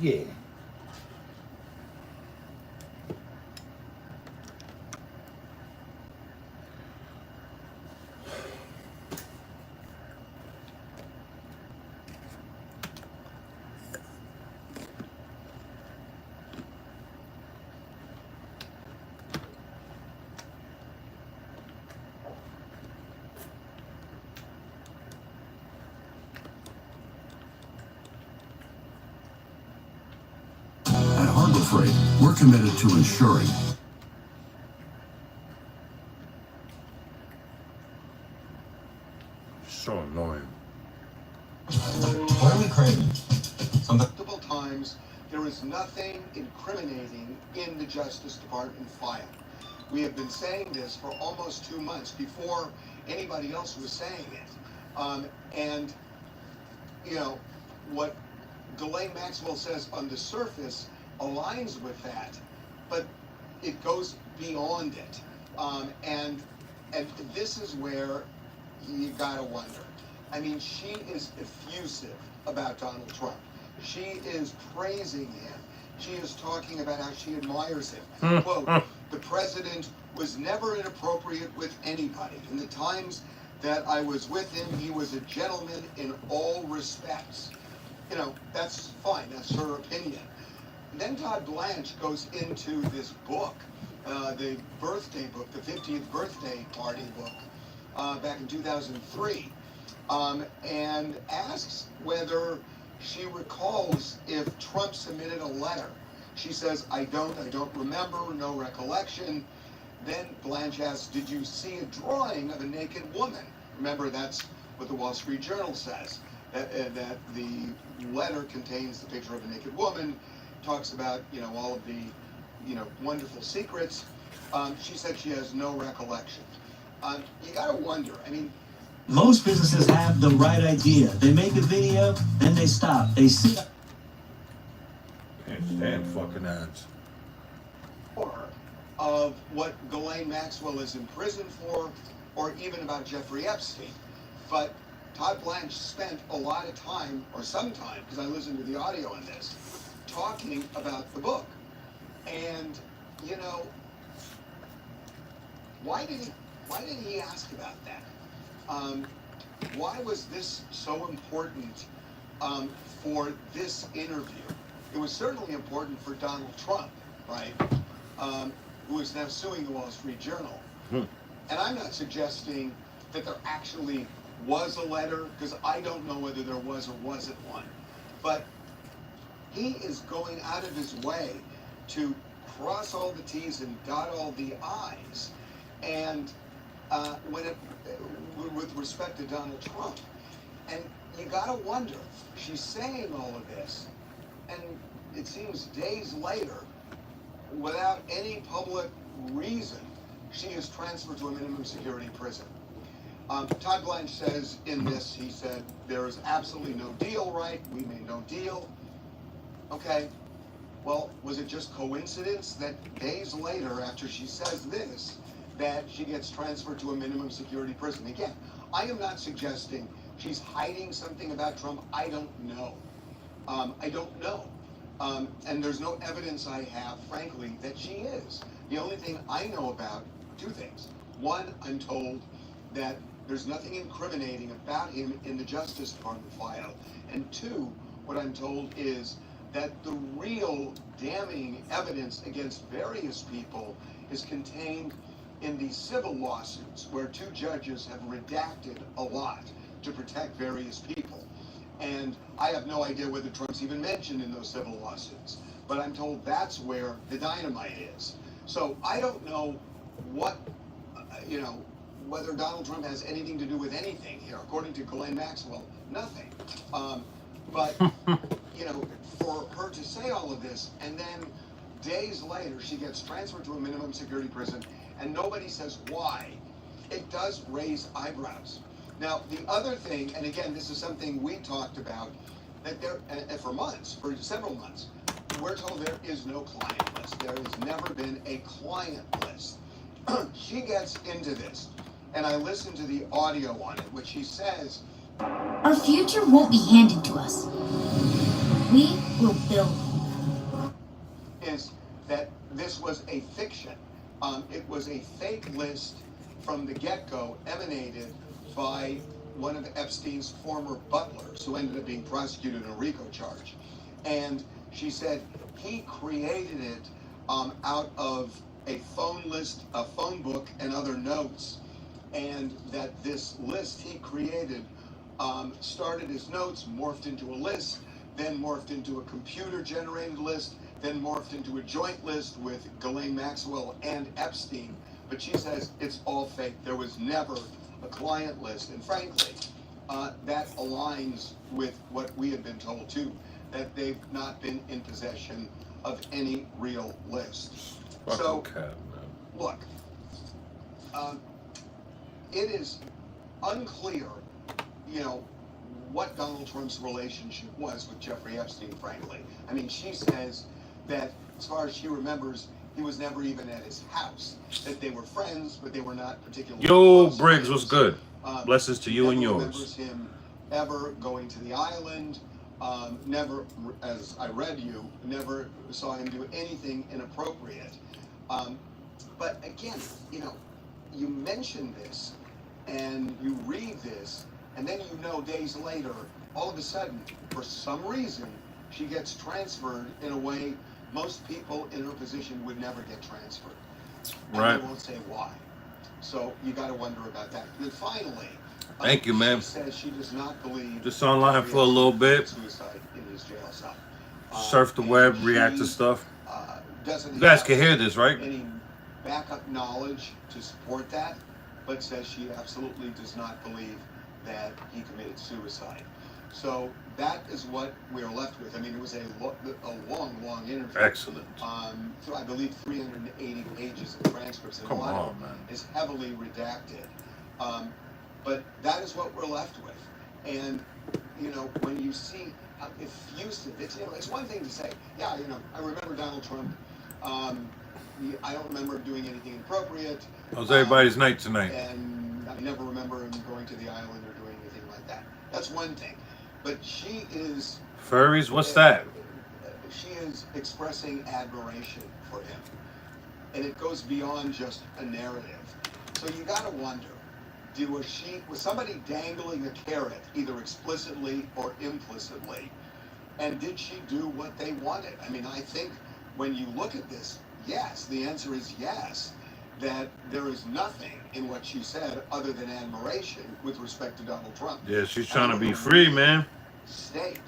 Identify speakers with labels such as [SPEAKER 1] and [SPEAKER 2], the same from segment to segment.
[SPEAKER 1] Yeah.
[SPEAKER 2] At Harbor Freight, we're committed to ensuring
[SPEAKER 1] So annoying.
[SPEAKER 3] What are we craving? Multiple times, there is nothing incriminating in the Justice Department file. We have been saying this for almost 2 months before anybody else was saying it. And, you know, what Ghislaine Maxwell says on the surface aligns with that, but it goes beyond it. And this is where you gotta wonder. I mean, she is effusive about Donald Trump. She is praising him. She is talking about how she admires him. Quote, the president was never inappropriate with anybody. In the times that I was with him, he was a gentleman in all respects. You know, that's fine. That's her opinion. Then Todd Blanche goes into this book, the birthday book, the 50th birthday party book, back in 2003, and asks whether she recalls if Trump submitted a letter. She says, I don't remember, no recollection. Then Blanche asks, did you see a drawing of a naked woman? Remember, that's what the Wall Street Journal says, that the letter contains the picture of a naked woman, talks about, you know, all of the, you know, wonderful secrets. She said she has no recollection. You gotta wonder, I mean,
[SPEAKER 4] most businesses have the right idea. They make a video, then they stop. They see.
[SPEAKER 1] Can't stand fucking ads.
[SPEAKER 3] Of what Ghislaine Maxwell is in prison for, or even about Jeffrey Epstein. But Todd Blanche spent a lot of time, or some time, because I listened to the audio on this, talking about the book. And, you know, why did he ask about that? Why was this so important for this interview? It was certainly important for Donald Trump, right? Who is now suing the Wall Street Journal. And I'm not suggesting that there actually was a letter, because I don't know whether there was or wasn't one. But he is going out of his way to cross all the T's and dot all the I's. And with respect to Donald Trump. And you gotta wonder, she's saying all of this, and it seems days later, without any public reason, she is transferred to a minimum security prison. Todd Blanche says in this, he said, there is absolutely no deal, right? We made no deal. Okay, well, was it just coincidence that days later, after she says this, that she gets transferred to a minimum security prison? Again, I am not suggesting she's hiding something about Trump. I don't know. I don't know. And there's no evidence I have, frankly, that she is. The only thing I know about, two things. One, I'm told that there's nothing incriminating about him in the Justice Department file. And two, what I'm told is that the real damning evidence against various people is contained in these civil lawsuits where two judges have redacted a lot to protect various people. And I have no idea whether Trump's even mentioned in those civil lawsuits, but I'm told that's where the dynamite is. So I don't know what, you know, whether Donald Trump has anything to do with anything here. According to Ghislaine Maxwell, nothing. But, you know, for her to say all of this, and then days later she gets transferred to a minimum security prison, and nobody says why, it does raise eyebrows. Now, the other thing, and again, this is something we talked about, that there, for months, for several months, we're told there is no client list. There has never been a client list. She gets into this, and I listened to the audio on it, which she says,
[SPEAKER 5] our future won't be handed to us. We will build it.
[SPEAKER 3] is that this was a fiction. It was a fake list from the get-go, emanated by one of Epstein's former butlers, who ended up being prosecuted in a RICO charge. And she said he created it out of a phone list, a phone book, and other notes, and that this list he created started as notes, morphed into a list, then morphed into a computer-generated list, then morphed into a joint list with Ghislaine Maxwell and Epstein. But she says it's all fake. There was never a client list. And frankly, that aligns with what we had been told too, that they've not been in possession of any real list. So, look, it is unclear, you know, what Donald Trump's relationship was with Jeffrey Epstein, frankly. I mean, she says that, as far as she remembers, he was never even at his house. That they were friends, but they were not particularly close
[SPEAKER 1] Briggs,
[SPEAKER 3] friends.
[SPEAKER 1] what's good? Blessings to you and yours.
[SPEAKER 3] Remembers him ever going to the island. Never, as I read you, never saw him do anything inappropriate. But again, you know, you mention this and you read this, and then you know days later, all of a sudden, for some reason, she gets transferred in a way most people in her position would never get transferred. And
[SPEAKER 1] Right.
[SPEAKER 3] they won't say why. So you got to wonder about that. And then finally,
[SPEAKER 1] Thank you, ma'am.
[SPEAKER 3] she says she does not believe
[SPEAKER 1] Just online for a little bit.
[SPEAKER 3] suicide in his jail cell.
[SPEAKER 1] Surf the web,
[SPEAKER 3] And
[SPEAKER 1] react to
[SPEAKER 3] she,
[SPEAKER 1] stuff.
[SPEAKER 3] Doesn't
[SPEAKER 1] You guys
[SPEAKER 3] have
[SPEAKER 1] can hear this, right?
[SPEAKER 3] any backup knowledge to support that, but says she absolutely does not believe that he committed suicide. So that is what we're left with. I mean, it was a long interview.
[SPEAKER 1] Excellent.
[SPEAKER 3] So I believe 380 pages of transcripts, and
[SPEAKER 1] Come
[SPEAKER 3] a lot
[SPEAKER 1] on,
[SPEAKER 3] of
[SPEAKER 1] man.
[SPEAKER 3] it is heavily redacted. But that is what we're left with. And, you know, when you see how effusive, it's, you know, it's one thing to say, yeah, you know, I remember Donald Trump. I don't remember him doing anything inappropriate.
[SPEAKER 1] How's everybody's night tonight?
[SPEAKER 3] And I never remember him going to the island or doing anything like that. That's one thing. But she is...
[SPEAKER 1] Furries, what's that?
[SPEAKER 3] She is expressing admiration for him. And it goes beyond just a narrative. So you got to wonder, was somebody dangling a carrot, either explicitly or implicitly? And did she do what they wanted? I mean, I think when you look at this, yes, the answer is yes, that there is nothing in what she said other than admiration with respect to Donald Trump.
[SPEAKER 1] Yeah, she's trying to be free, man.
[SPEAKER 3] State.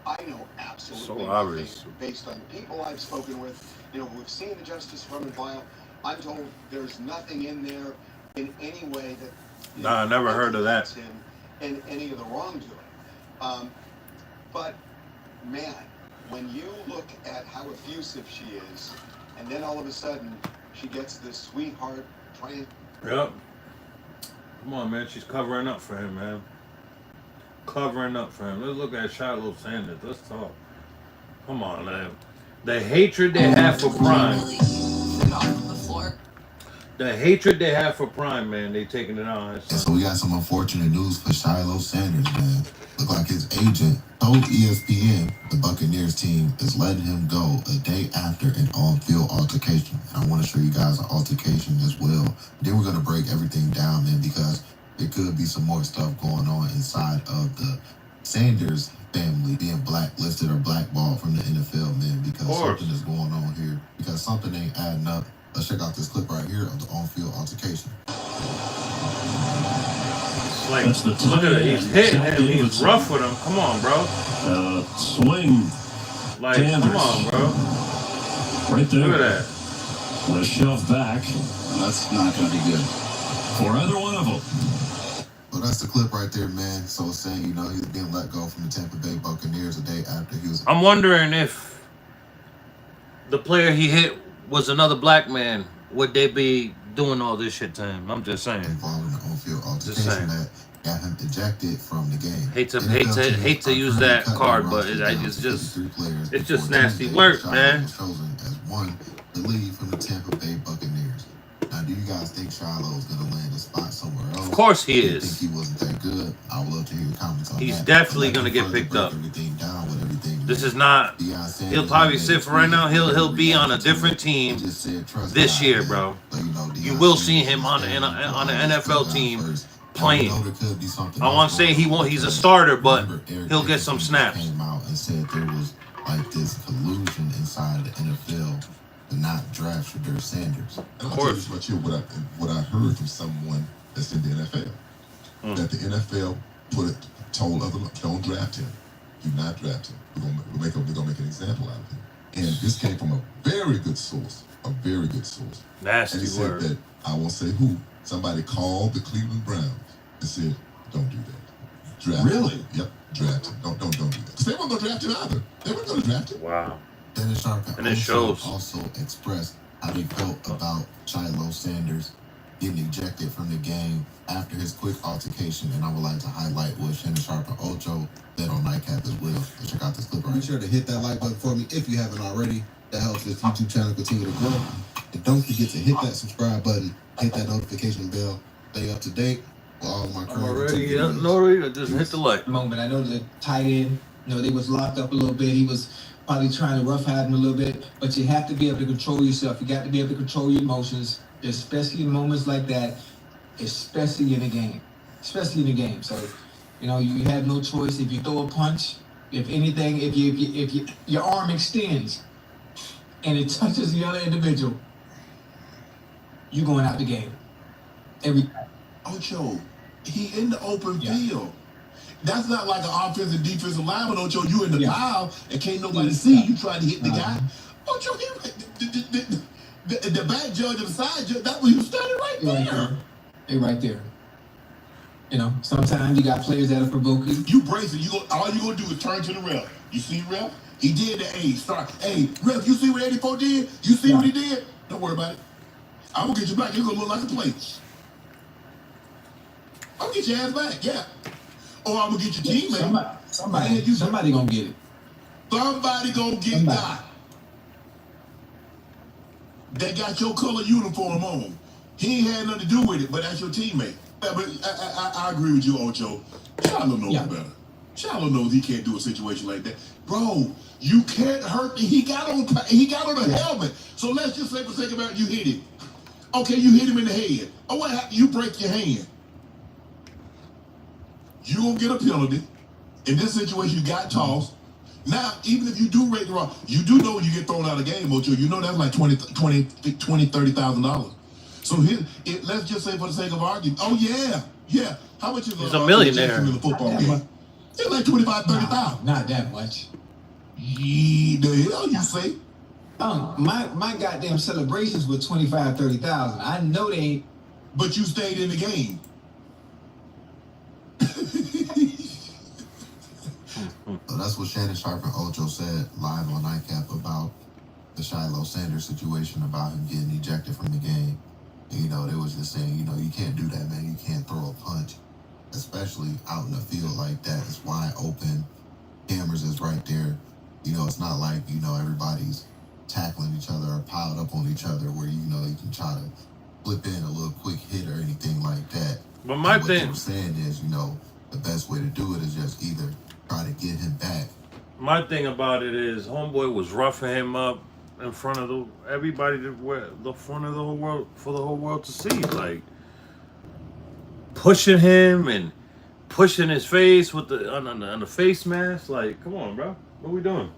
[SPEAKER 3] I know absolutely
[SPEAKER 1] So
[SPEAKER 3] nothing
[SPEAKER 1] obvious.
[SPEAKER 3] based on the people I've spoken with, you know, who've seen the Justice Department file. I'm told there's nothing in there in any way that...
[SPEAKER 1] Nah, I never heard of that.
[SPEAKER 3] Him in any of the wrongdoing. But, man, when you look at how effusive she is, and then all of a sudden she gets this sweetheart trying...
[SPEAKER 1] Yep. Come on, man. She's covering up for him, man. Covering up for him. Let's look at Shiloh Sanders. Let's talk. Come on, man. The hatred they have for Prime. The hatred they have for Prime, man. They taking it on.
[SPEAKER 2] And so we got some unfortunate news for Shiloh Sanders, man. Look like his agent told ESPN the Buccaneers team is letting him go a day after an on-field altercation. And I want to show you guys an altercation as well. Then we're going to break everything down, man, because there could be some more stuff going on inside of the Sanders family being blacklisted or blackballed from the NFL, man, because something is going on here. Because something ain't adding up. Let's check out this clip right here of the on-field altercation.
[SPEAKER 1] Like, look at it. He's hitting him. He's rough with him. Come on, bro.
[SPEAKER 4] Swing.
[SPEAKER 1] Like,
[SPEAKER 4] Sanders.
[SPEAKER 1] come on, bro.
[SPEAKER 4] Right there.
[SPEAKER 1] Look at that.
[SPEAKER 4] With a shove back.
[SPEAKER 2] That's not going to be good.
[SPEAKER 4] For either one of them.
[SPEAKER 2] Well, that's the clip right there, man. So it's saying, you know, he was being let go from the Tampa Bay Buccaneers a day after he was...
[SPEAKER 1] I'm wondering if the player he hit was another black man. Would they be doing all this shit to him? I'm just saying.
[SPEAKER 2] Involved in the on-field
[SPEAKER 1] Just saying.
[SPEAKER 2] altercation that got him ejected from the game.
[SPEAKER 1] Hate to use that card, but it's just nasty work, man.
[SPEAKER 2] Was chosen as one to lead from the Tampa Bay Buccaneers. Now, do you guys think Shiloh is going to land a spot somewhere else?
[SPEAKER 1] Of course he
[SPEAKER 2] Do you
[SPEAKER 1] is.
[SPEAKER 2] think he wasn't that good? I would love to hear your comments on that.
[SPEAKER 1] He's definitely going to get picked up.
[SPEAKER 2] Everything down with everything
[SPEAKER 1] This is not.
[SPEAKER 2] Deion Sanders
[SPEAKER 1] He'll probably
[SPEAKER 2] made
[SPEAKER 1] sit
[SPEAKER 2] a
[SPEAKER 1] for right now.
[SPEAKER 2] tweet
[SPEAKER 1] He'll be on a
[SPEAKER 2] reacting to
[SPEAKER 1] different
[SPEAKER 2] it
[SPEAKER 1] team
[SPEAKER 2] and just said, "Trust
[SPEAKER 1] this
[SPEAKER 2] God,
[SPEAKER 1] year,
[SPEAKER 2] man."
[SPEAKER 1] bro.
[SPEAKER 2] So, you know,
[SPEAKER 1] You
[SPEAKER 2] Deion
[SPEAKER 1] will see
[SPEAKER 2] Sanders
[SPEAKER 1] him on
[SPEAKER 2] is
[SPEAKER 1] on
[SPEAKER 2] down
[SPEAKER 1] the
[SPEAKER 2] to always
[SPEAKER 1] NFL
[SPEAKER 2] put God
[SPEAKER 1] team
[SPEAKER 2] first.
[SPEAKER 1] playing.
[SPEAKER 2] And we know there could be something
[SPEAKER 1] I
[SPEAKER 2] else
[SPEAKER 1] want to say
[SPEAKER 2] going on
[SPEAKER 1] he's a
[SPEAKER 2] because
[SPEAKER 1] starter, but
[SPEAKER 2] remember, Eric
[SPEAKER 1] he'll get some
[SPEAKER 2] Dickerson
[SPEAKER 1] snaps.
[SPEAKER 2] came out and said there was like this collusion inside the NFL to not draft Shedeur Sanders.
[SPEAKER 5] And I'll tell you this much here, what I heard from someone that's in the NFL, that the NFL told other don't draft him, do not draft him. We're gonna make an example out of him. And this came from a very good source, and he
[SPEAKER 1] Nasty
[SPEAKER 5] said
[SPEAKER 1] word.
[SPEAKER 5] that I won't say who. Somebody called the Cleveland Browns and said, "Don't do that. Draft
[SPEAKER 2] Really?
[SPEAKER 5] him. Yep, draft him. Don't do that." Because they weren't gonna draft him either. They weren't gonna draft him.
[SPEAKER 1] Wow.
[SPEAKER 2] Dennis Sharp
[SPEAKER 1] And it shows.
[SPEAKER 2] also expressed how he felt about Shiloh Sanders getting ejected from the game after his quick altercation, and I would like to highlight what Shannon Sharp and Ocho said on Nightcap as well. So check out this clip right. Be sure to hit that like button for me if you haven't already. That helps this YouTube channel continue to grow. And don't forget to hit that subscribe button, hit that notification bell, stay up to date with all of my current
[SPEAKER 1] Already,
[SPEAKER 2] YouTube videos.
[SPEAKER 1] no, just hit the like.
[SPEAKER 6] Moment. I know the tight end, they was locked up a little bit. He was probably trying to roughhide him a little bit, but you have to be able to control yourself. You got to be able to control your emotions, especially in moments like that, especially in a game. So, you have no choice. If you throw a punch, if anything, if your arm extends and it touches the other individual, you going out the game. Every time.
[SPEAKER 5] Ocho, he in the open field. That's not like an offensive defensive lineman, Ocho. You in the pile and can't nobody see you trying to hit the guy. Ocho, the back judge and the side judge, that was you standing right there.
[SPEAKER 6] They right there. Sometimes you got players that are provoking.
[SPEAKER 5] You brace it. All you gonna do is turn to the ref. You see ref? He did the A. Start. Hey, ref, you see what 84 did? You see what he did? Don't worry about it. I'm gonna get you back. You're gonna look like a plate. I'm gonna get your ass back, yeah. Or I'm gonna get your teammate.
[SPEAKER 6] Somebody gonna get it.
[SPEAKER 5] Somebody gonna get got. They got your color uniform on. He ain't had nothing to do with it, but that's your teammate. Yeah, but I agree with you, Ocho. Shiloh knows better. Shiloh knows he can't do a situation like that. Bro, you can't hurt me. He got on a helmet. So let's just say for sake of it, you hit him. Okay, you hit him in the head. Oh, what happened? You break your hand. You gonna get a penalty. In this situation, you got tossed. Now, even if you do rate the wrong, you do know when you get thrown out of the game, Ocho, you know that's like $30,000. So let's just say for the sake of argument, yeah. How much is
[SPEAKER 1] He's a millionaire
[SPEAKER 5] in the football game? It's like 25, 30,000.
[SPEAKER 6] Not that much.
[SPEAKER 5] The hell you say?
[SPEAKER 6] My goddamn celebrations were 25, 30,000. I know they ain't.
[SPEAKER 5] But you stayed in the game.
[SPEAKER 2] So that's what Shannon Sharp and Ocho said live on Nightcap about the Shiloh Sanders situation, about him getting ejected from the game. And, they was just saying, you can't do that, man. You can't throw a punch, especially out in the field like that. It's wide open. Cameras is right there. It's not like, everybody's tackling each other or piled up on each other where, you can try to flip in a little quick hit or anything like that.
[SPEAKER 1] But my
[SPEAKER 2] and what
[SPEAKER 1] thing,
[SPEAKER 2] they were saying is, the best way to do it is just either try to get him back.
[SPEAKER 1] my thing about it is, homeboy was roughing him up in front of everybody, the front of the whole world, for the whole world to see, like pushing him and pushing his face with on the face mask. Like, come on, bro, what are we doing?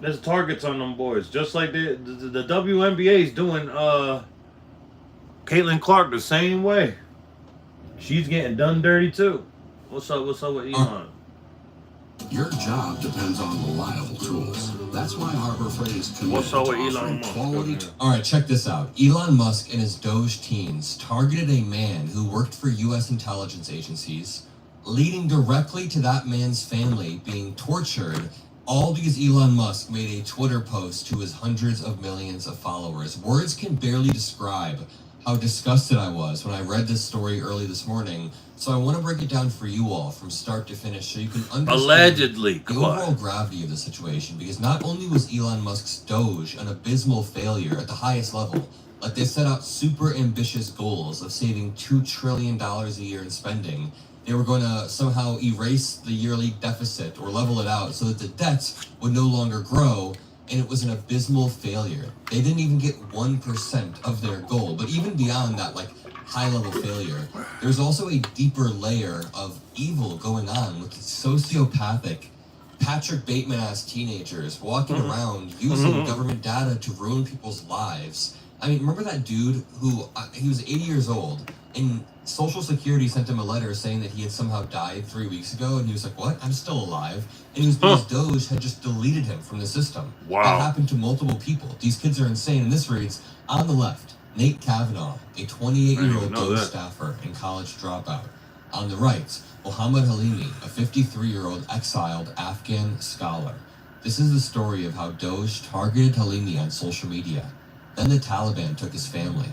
[SPEAKER 1] There's targets on them boys, just like the WNBA's doing Caitlin Clark the same way. She's getting done dirty too. What's up with Elon?
[SPEAKER 7] Your job depends on reliable tools. That's why Harbor Freight is committed to offering quality.
[SPEAKER 8] All right, check this out. Elon Musk and his Doge teens targeted a man who worked for U.S. intelligence agencies, leading directly to that man's family being tortured, all because Elon Musk made a Twitter post to his hundreds of millions of followers. Words can barely describe how disgusted I was when I read this story early this morning. So I want to break it down for you all from start to finish so you can understand
[SPEAKER 1] Allegedly,
[SPEAKER 8] the overall gravity of the situation. Because not only was Elon Musk's Doge an abysmal failure at the highest level, like they set out super ambitious goals of saving $2 trillion a year in spending, they were going to somehow erase the yearly deficit or level it out so that the debts would no longer grow, and it was an abysmal failure. They didn't even get 1% of their goal. But even beyond that, like, high-level failure, there's also a deeper layer of evil going on with sociopathic, Patrick Bateman-ass teenagers walking around using government data to ruin people's lives. I mean, remember that dude who, he was 80 years old, and Social Security sent him a letter saying that he had somehow died 3 weeks ago, and he was like, what? I'm still alive. And he was because Doge had just deleted him from the system.
[SPEAKER 1] Wow.
[SPEAKER 8] That happened to multiple people. These kids are insane. And this reads, on the left, Nate Kavanaugh, a 28-year-old Doge staffer and college dropout. On the right, Mohammed Halimi, a 53-year-old exiled Afghan scholar. This is the story of how Doge targeted Halimi on social media. Then the Taliban took his family.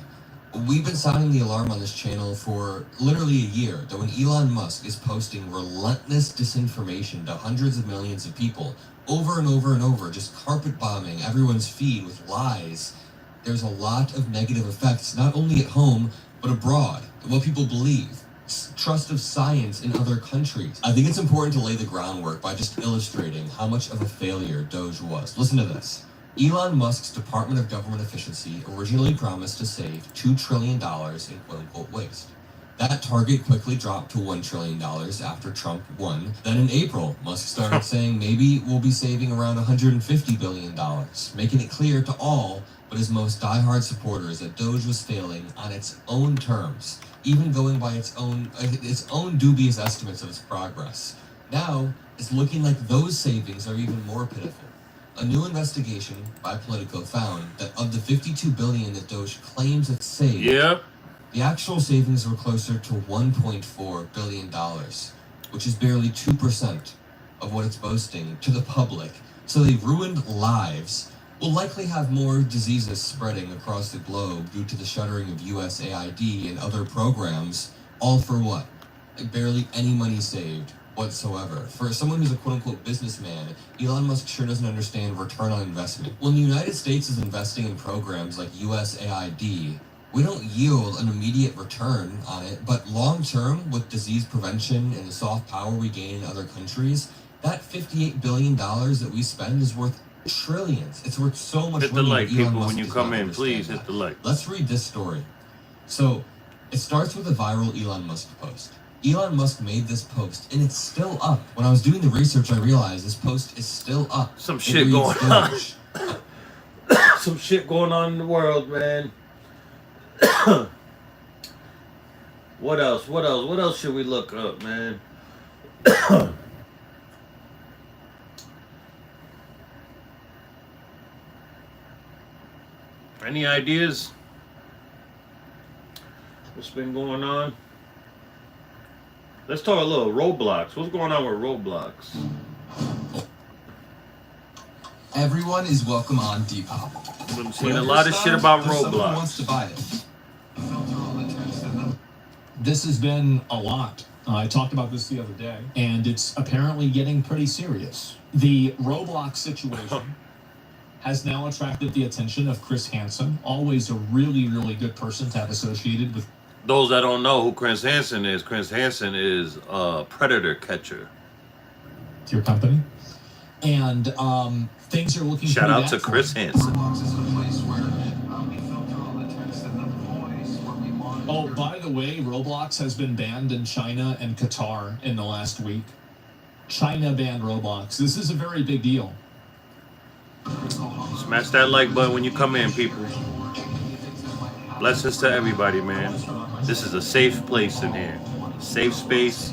[SPEAKER 8] We've been sounding the alarm on this channel for literally a year that when Elon Musk is posting relentless disinformation to hundreds of millions of people over and over and over, just carpet bombing everyone's feed with lies, there's a lot of negative effects, not only at home, but abroad, what people believe, trust of science in other countries. I think it's important to lay the groundwork by just illustrating how much of a failure Doge was. Listen to this. Elon Musk's Department of Government Efficiency originally promised to save $2 trillion in quote-unquote waste. That target quickly dropped to $1 trillion after Trump won. Then in April, Musk started saying maybe we'll be saving around $150 billion, making it clear to all but his most diehard supporters that Doge was failing on its own terms, even going by its own dubious estimates of its progress. Now, it's looking like those savings are even more pitiful. A new investigation by Politico found that of the $52 billion that Doge claims it saved, the actual savings were closer to $1.4 billion, which is barely 2% of what it's boasting to the public. So they ruined lives, will likely have more diseases spreading across the globe due to the shuttering of USAID and other programs, all for what? Like barely any money saved whatsoever. For someone who's a quote-unquote businessman, Elon Musk sure doesn't understand return on investment. When the United States is investing in programs like USAID, we don't yield an immediate return on it, but long-term, with disease prevention and the soft power we gain in other countries, that $58 billion that we spend is worth trillions. It's worth so much money.
[SPEAKER 1] Hit the like,
[SPEAKER 8] Elon
[SPEAKER 1] people,
[SPEAKER 8] Musk
[SPEAKER 1] when you
[SPEAKER 8] does
[SPEAKER 1] come
[SPEAKER 8] not
[SPEAKER 1] in, please
[SPEAKER 8] understand
[SPEAKER 1] hit the like.
[SPEAKER 8] Let's read this story. So, it starts with a viral Elon Musk post. Elon Musk made this post, and it's still up. When I was doing the research, I realized this post is still up.
[SPEAKER 1] Some shit going on. Some shit going on in the world, man. What else? What else? What else should we look up, man? Any ideas? What's been going on? Let's talk a little Roblox. What's going on with Roblox?
[SPEAKER 9] Everyone is welcome on Depop.
[SPEAKER 1] I've been seeing a lot of shit about Roblox.
[SPEAKER 9] Wants to buy it.
[SPEAKER 10] This has been a lot. I talked about this the other day, and it's apparently getting pretty serious. The Roblox situation has now attracted the attention of Chris Hansen, always a really, really good person to have associated with.
[SPEAKER 1] Those that don't know who Chris Hansen is a predator catcher.
[SPEAKER 10] Your company. And things are looking
[SPEAKER 1] Shout
[SPEAKER 10] pretty
[SPEAKER 1] out
[SPEAKER 10] bad
[SPEAKER 1] to
[SPEAKER 10] for
[SPEAKER 1] Chris
[SPEAKER 10] him.
[SPEAKER 1] Hansen.
[SPEAKER 10] Oh, by the way, Roblox has been banned in China and Qatar in the last week. China banned Roblox. This is a very big deal.
[SPEAKER 1] Smash that like button when you come in, people. Blessings to everybody, man. This is a safe place in here. Safe space.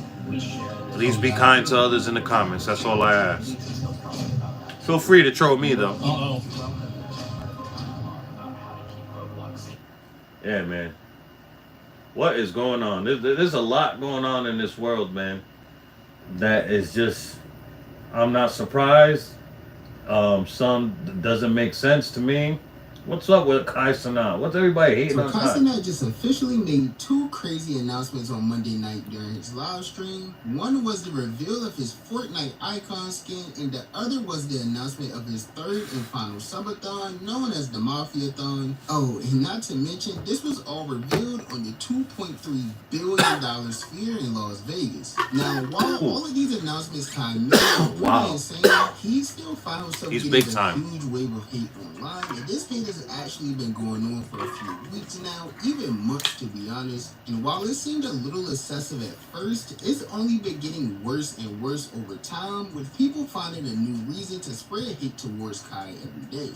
[SPEAKER 1] Please be kind to others in the comments. That's all I ask. Feel free to troll me, though.
[SPEAKER 10] Uh-oh.
[SPEAKER 1] Yeah, man. What is going on? There's a lot going on in this world, man. That is just... I'm not surprised. Some doesn't make sense to me. What's up with Kai Cenat? What's everybody hating
[SPEAKER 11] So
[SPEAKER 1] on
[SPEAKER 11] Kai
[SPEAKER 1] Kai?
[SPEAKER 11] Cenat just officially made two crazy announcements on Monday night during his live stream. One was the reveal of his Fortnite icon skin, and the other was the announcement of his third and final subathon, known as the Mafiathon. Oh, and not to mention, this was all revealed on the $2.3 billion sphere in Las Vegas. Now, while all of these announcements Kai made were pretty insane, he still found himself
[SPEAKER 1] He's
[SPEAKER 11] getting
[SPEAKER 1] big
[SPEAKER 11] a
[SPEAKER 1] time.
[SPEAKER 11] huge wave of hate online, and this hate has actually been going on for a few weeks now, even months to be honest. And while it seemed a little excessive at first, it's only been getting worse and worse over time, with people finding a new reason to spread hate towards Kai every day.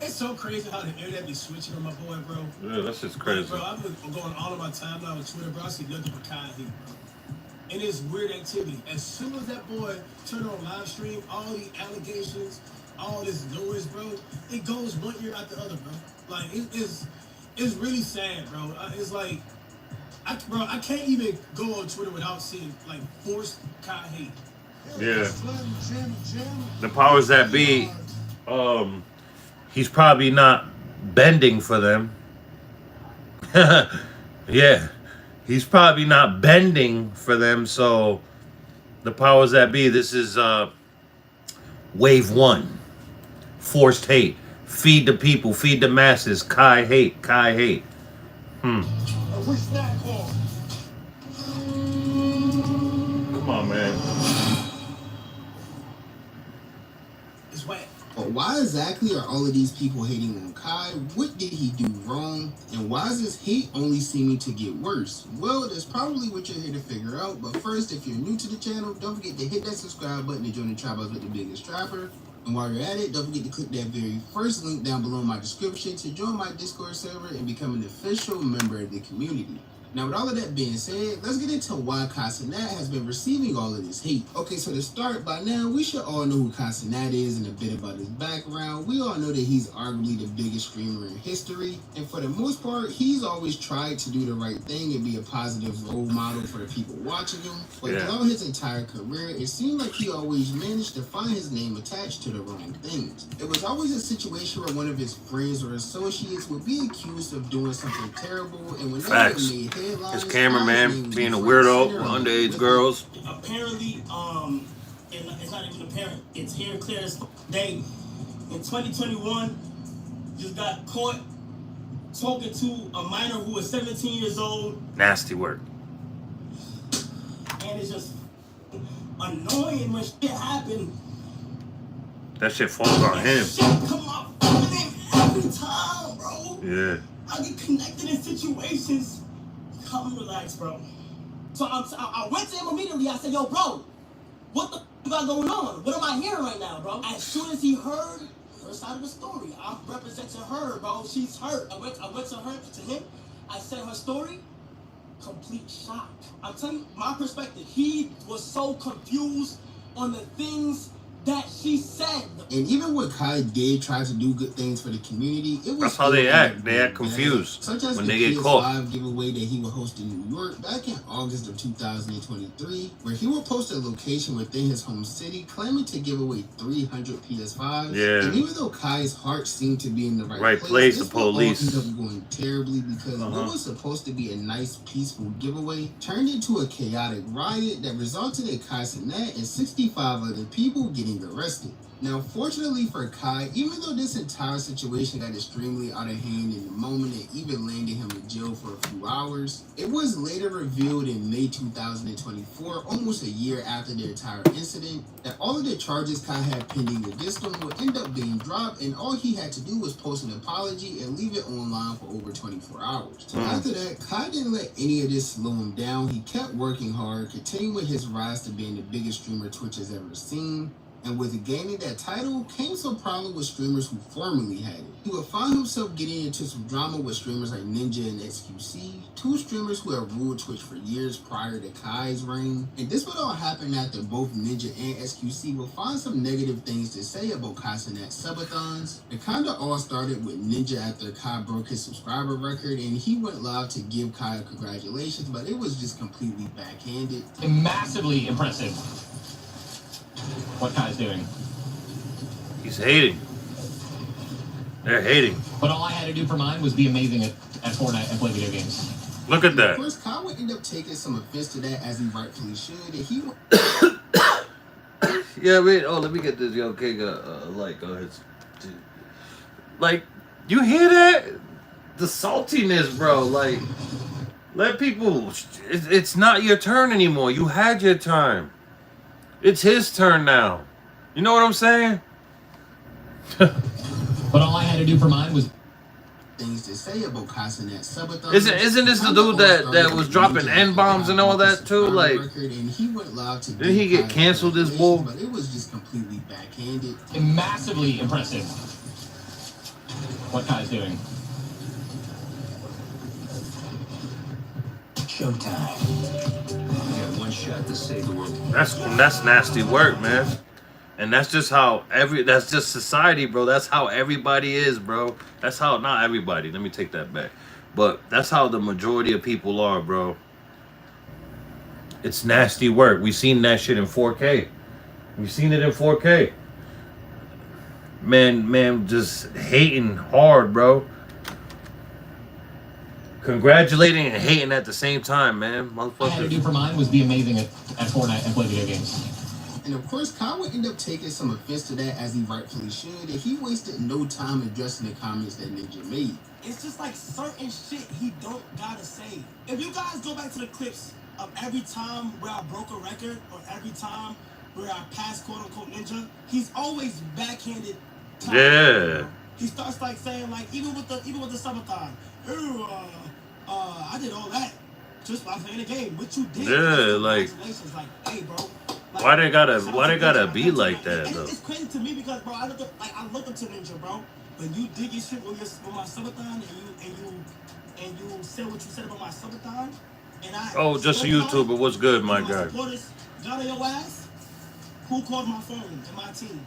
[SPEAKER 12] It's so crazy how the internet be switching on my boy, bro.
[SPEAKER 1] Yeah, that's just crazy.
[SPEAKER 12] Bro, I've been going all of my time now on Twitter, bro. I see nothing but Kai hate, bro. And it's weird activity. As soon as that boy turned on live stream, all the allegations, all this noise, bro, it goes one ear out the other, bro. Like, it's really sad, bro. It's like, I can't even go on Twitter without seeing, like, forced Kai hate.
[SPEAKER 1] Yeah. The powers that be, he's probably not bending for them. Yeah. He's probably not bending for them, so the powers that be, this is wave one. Forced hate. Feed the people, feed the masses. Kai hate, Kai hate. Come on, man.
[SPEAKER 12] It's wet.
[SPEAKER 11] But why exactly are all of these people hating on Kai? What did he do wrong? And why is this hate only seeming to get worse? Well, that's probably what you're here to figure out. But first, if you're new to the channel, don't forget to hit that subscribe button to join the tribe with the biggest trapper. And while you're at it, don't forget to click that very first link down below in my description to join my Discord server and become an official member of the community. Now, with all of that being said, let's get into why Kai Cenat has been receiving all of this hate. Okay, so to start, by now, we should all know who Kai Cenat is and a bit about his background. We all know that he's arguably the biggest streamer in history, and for the most part, he's always tried to do the right thing and be a positive role model for the people watching him. But throughout his entire career, it seemed like he always managed to find his name attached to the wrong things. It was always a situation where one of his friends or associates would be accused of doing something terrible, and whenever it made
[SPEAKER 1] his cameraman being a weirdo with underage girls.
[SPEAKER 12] Apparently, it's not even apparent. It's here clear as day. In 2021, just got caught talking to a minor who was 17 years old.
[SPEAKER 1] Nasty work.
[SPEAKER 12] And it's just annoying when shit happens.
[SPEAKER 1] That shit falls on him.
[SPEAKER 12] Shit come up every time, bro.
[SPEAKER 1] Yeah.
[SPEAKER 12] I get connected in situations. Come relax, bro. So I went to him immediately. I said, yo, bro, what the f got going on? What am I hearing right now, bro? As soon as he heard her side of the story, I'm representing her, bro. She's hurt. I went to him. I said her story. Complete shock. I'm telling you, my perspective. He was so confused on the things that she said.
[SPEAKER 11] And even when Kai did try to do good things for the community, it was
[SPEAKER 1] that's how they act. They act confused
[SPEAKER 11] such as
[SPEAKER 1] when
[SPEAKER 11] the
[SPEAKER 1] they get caught.
[SPEAKER 11] PS5 giveaway that he would host in New York back in August of 2023, where he would post a location within his home city claiming to give away 300 PS5s.
[SPEAKER 1] Yeah.
[SPEAKER 11] And even though Kai's heart seemed to be in the right
[SPEAKER 1] place, the
[SPEAKER 11] this
[SPEAKER 1] police
[SPEAKER 11] ended up going terribly because what was supposed to be a nice, peaceful giveaway turned into a chaotic riot that resulted in Kai Cenat and 65 other people getting arrested. Now, fortunately for Kai, even though this entire situation got extremely out of hand in the moment and even landed him in jail for a few hours, it was later revealed in May 2024, almost a year after the entire incident, that all of the charges Kai had pending against him would end up being dropped, and all he had to do was post an apology and leave it online for over 24 hours. So after that, Kai didn't let any of this slow him down. He kept working hard, continuing his rise to being the biggest streamer Twitch has ever seen. And with gaining that title came some problem with streamers who formerly had it. He would find himself getting into some drama with streamers like Ninja and XQC, two streamers who have ruled Twitch for years prior to Kai's reign. And this would all happen after both Ninja and XQC would find some negative things to say about Kai Cenat's subathons. It kinda all started with Ninja after Kai broke his subscriber record and he went live to give Kai a congratulations, but it was just completely backhanded.
[SPEAKER 10] Massively impressive what Kai's doing.
[SPEAKER 1] He's hating. They're hating.
[SPEAKER 10] But all I had to do for mine was be amazing at Fortnite and play video games.
[SPEAKER 1] Look at that.
[SPEAKER 11] Of course, Kyle would end up taking some offense to that, as he rightfully should. And he would...
[SPEAKER 1] Yeah, man. Oh, let me get this Young King like, you hear that? The saltiness, bro. Like, let people. It's not your turn anymore. You had your time. It's his turn now. You know what I'm saying?
[SPEAKER 10] But all I had to do for mine was
[SPEAKER 11] things to say about Casanet Subathon.
[SPEAKER 1] Isn't this the dude that was dropping N-bombs and all that too? Like,
[SPEAKER 11] and he went live to
[SPEAKER 1] didn't he get canceled this bull?
[SPEAKER 11] But it was just completely backhanded.
[SPEAKER 10] Massively impressive what Kai's doing.
[SPEAKER 7] Showtime. You got one shot to save the world.
[SPEAKER 1] That's nasty work, man. And that's just how that's just society, bro. That's how everybody is, bro. That's how, not everybody, let me take that back. But that's how the majority of people are, bro. It's nasty work. We seen that shit in 4K. We seen it in 4K. Man, just hating hard, bro. Congratulating and hating at the same time, man.
[SPEAKER 10] All I had to do for mine was be amazing at Fortnite and play video games.
[SPEAKER 11] And of course, Kyle would end up taking some offense to that, as he rightfully should. And he wasted no time addressing the comments that Ninja made.
[SPEAKER 12] It's just like certain shit he don't gotta say. If you guys go back to the clips of every time where I broke a record or every time where I passed quote unquote Ninja, he's always backhanded.
[SPEAKER 1] Yeah.
[SPEAKER 12] He starts like saying like even with the subathon, I did all that just by playing the game. What you did?
[SPEAKER 1] Yeah, like,
[SPEAKER 12] hey, bro. Like,
[SPEAKER 1] why they gotta be like that though?
[SPEAKER 12] It's crazy to me because, bro, I look up to Ninja, bro. When you did your shit with my subathon and you said what you said about my subathon, and I
[SPEAKER 1] Just a YouTuber. What's good, my guy?
[SPEAKER 12] Supporters got on your ass. Who called my phone and my team?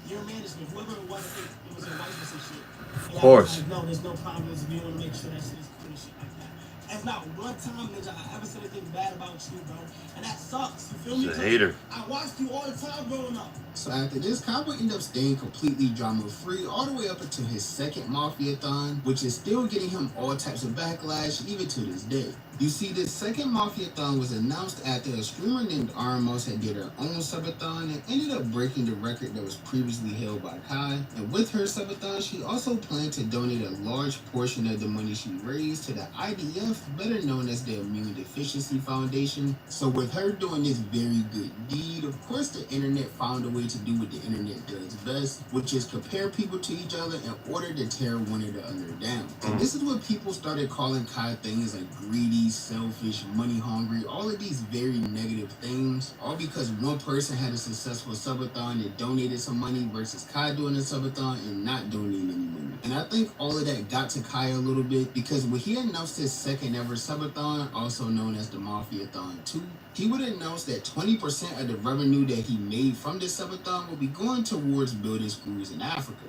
[SPEAKER 12] Your management, whoever it was, it was your wife or some shit.
[SPEAKER 1] Of course.
[SPEAKER 12] Like, no, there's no problems. We want to make sure that shit is cool and shit like that. That's not one time, Ninja, I ever said anything bad about you, bro. And that sucks. You feel me?
[SPEAKER 1] He's a hater.
[SPEAKER 12] I watched you all the time growing up.
[SPEAKER 11] So after this, Kyle would end up staying completely drama-free all the way up until his second Mafia-thon, which is still getting him all types of backlash even to this day. You see, this second Mafia-thon was announced after a streamer named Armos had did her own subathon and ended up breaking the record that was previously held by Kai. And with her subathon, she also planned to donate a large portion of the money she raised to the IDF, better known as the Immune Deficiency Foundation. So with her doing this very good deed, of course the internet found a way to do what the internet does best, which is compare people to each other in order to tear one or the other down. And this is what people started calling Kai things like greedy, selfish, money hungry, all of these very negative things, all because one person had a successful subathon and donated some money versus Kai doing a subathon and not donating any money. And I think all of that got to Kai a little bit because when he announced his second ever subathon, also known as the Mafia-thon 2, he would announce that 20% of the revenue that he made from this subathon will be going towards building schools in Africa.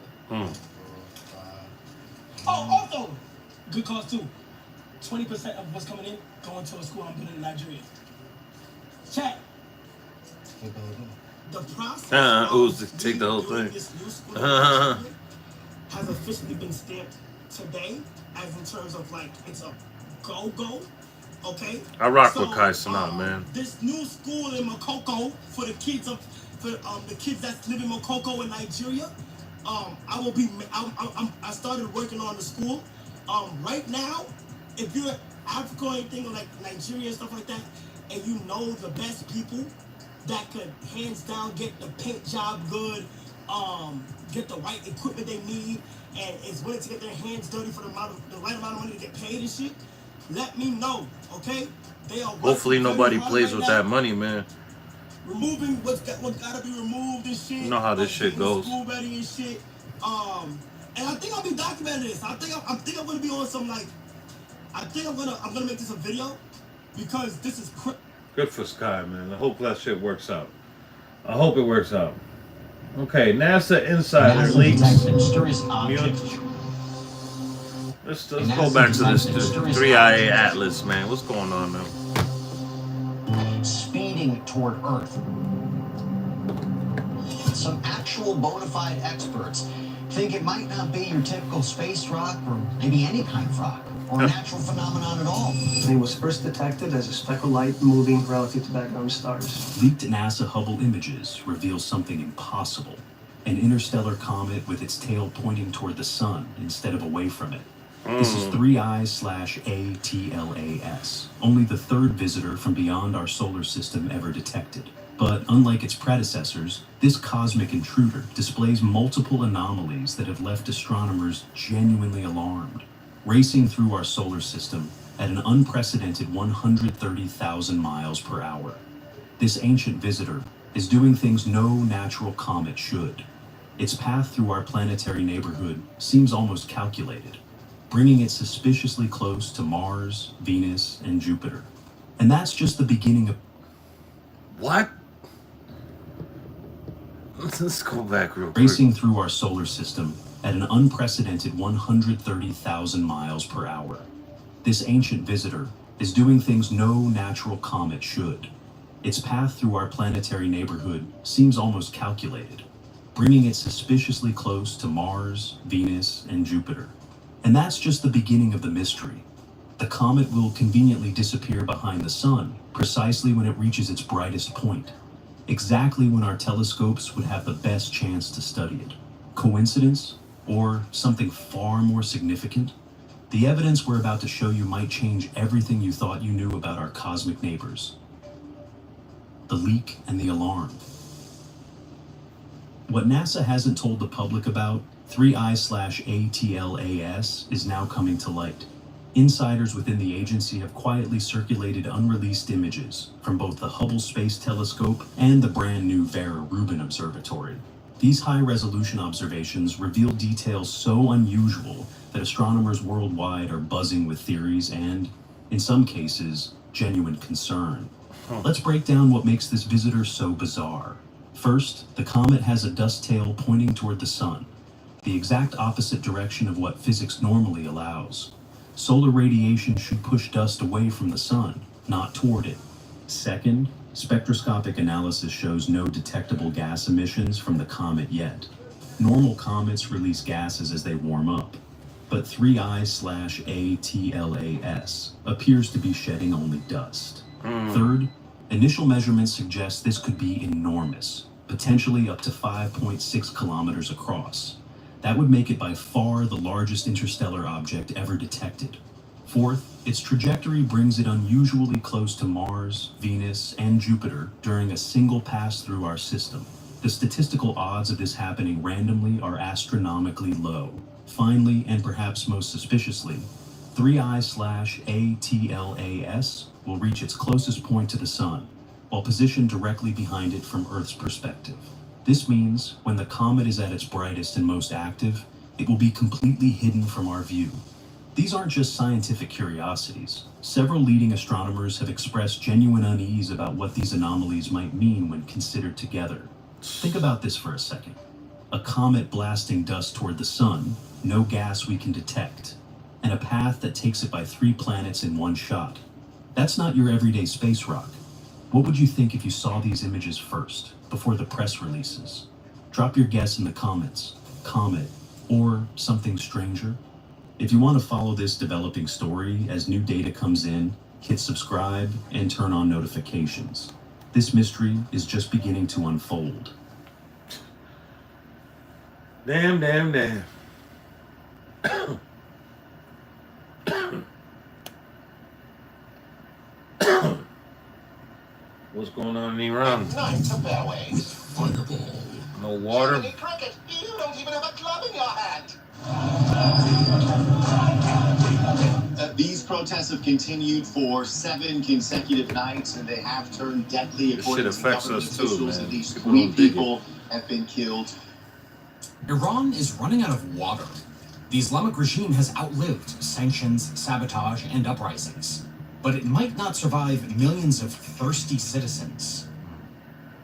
[SPEAKER 12] Also, good cause too. 20% of what's coming in going to a school I'm putting in Nigeria. Chat. The process
[SPEAKER 1] take the whole thing.
[SPEAKER 12] This new school has officially been stamped today, as in terms of like it's a go. Okay.
[SPEAKER 1] I rock with Kai Cenat, man.
[SPEAKER 12] This new school in Makoko for the kids the kids that live in Makoko in Nigeria. I started working on the school. Right now, if you're Africa or anything or like Nigeria and stuff like that, and you know the best people that could hands down get the paint job good, get the right equipment they need, and is willing to get their hands dirty for the right amount of money to get paid and shit, let me know, okay? They are
[SPEAKER 1] hopefully nobody plays with that money, man.
[SPEAKER 12] Removing what's gotta be removed and shit.
[SPEAKER 1] You know how this shit goes.
[SPEAKER 12] School ready and shit. And I think I'll be documenting this. I think I'm gonna be on some like. I think I'm gonna make this a video because this is
[SPEAKER 1] good for Sky, man. I hope that shit works out. I hope it works out. Okay, NASA insider leaks. Let's go back to this 3IA Atlas, man. What's going on now?
[SPEAKER 13] Speeding toward Earth. some actual bona fide experts think it might not be your typical space rock or maybe any kind of rock or a natural phenomenon at all.
[SPEAKER 14] It was first detected as a speckle light moving relative to background stars.
[SPEAKER 15] Leaked NASA Hubble images reveal something impossible. An interstellar comet with its tail pointing toward the sun instead of away from it. This is 3I/ATLAS, only the third visitor from beyond our solar system ever detected. But unlike its predecessors, this cosmic intruder displays multiple anomalies that have left astronomers genuinely alarmed, racing through our solar system at an unprecedented 130,000 miles per hour. This ancient visitor is doing things no natural comet should. Its path through our planetary neighborhood seems almost calculated, bringing it suspiciously close to Mars, Venus, and Jupiter. And that's just the beginning of...
[SPEAKER 1] What? Let's go back real quick.
[SPEAKER 15] Racing through our solar system at an unprecedented 130,000 miles per hour. This ancient visitor is doing things no natural comet should. Its path through our planetary neighborhood seems almost calculated, bringing it suspiciously close to Mars, Venus, and Jupiter. And that's just the beginning of the mystery. The comet will conveniently disappear behind the sun precisely when it reaches its brightest point, exactly when our telescopes would have the best chance to study it. Coincidence? Or something far more significant? The evidence we're about to show you might change everything you thought you knew about our cosmic neighbors. The leak and the alarm. What NASA hasn't told the public about, 3I/ATLAS, is now coming to light. Insiders within the agency have quietly circulated unreleased images from both the Hubble Space Telescope and the brand new Vera Rubin Observatory. These high-resolution observations reveal details so unusual that astronomers worldwide are buzzing with theories and, in some cases, genuine concern. Let's break down what makes this visitor so bizarre. First, the comet has a dust tail pointing toward the sun, the exact opposite direction of what physics normally allows. Solar radiation should push dust away from the sun, not toward it. Second, spectroscopic analysis shows no detectable gas emissions from the comet yet. Normal comets release gases as they warm up, but 3I/ATLAS appears to be shedding only dust. Third, initial measurements suggest this could be enormous, potentially up to 5.6 kilometers across. That would make it by far the largest interstellar object ever detected. Fourth, its trajectory brings it unusually close to Mars, Venus, and Jupiter during a single pass through our system. The statistical odds of this happening randomly are astronomically low. Finally, and perhaps most suspiciously, 3I/ATLAS will reach its closest point to the sun, while positioned directly behind it from Earth's perspective. This means when the comet is at its brightest and most active, it will be completely hidden from our view. These aren't just scientific curiosities. Several leading astronomers have expressed genuine unease about what these anomalies might mean when considered together. Think about this for a second. A comet blasting dust toward the sun, no gas we can detect, and a path that takes it by 3 planets in one shot. That's not your everyday space rock. What would you think if you saw these images first, before the press releases? Drop your guess in the comments. Comet, or something stranger? If you want to follow this developing story as new data comes in, hit subscribe and turn on notifications. This mystery is just beginning to unfold.
[SPEAKER 1] Damn. What's going on in Iran?
[SPEAKER 5] Night to Fairway.
[SPEAKER 7] Fireball.
[SPEAKER 1] No water?
[SPEAKER 5] Cricket, you don't even have a club in your hand.
[SPEAKER 16] These protests have continued for 7 consecutive nights, and they have turned deadly. According to government officials, at least 3 people have been killed.
[SPEAKER 17] Iran is running out of water. The Islamic regime has outlived sanctions, sabotage, and uprisings. But it might not survive millions of thirsty citizens.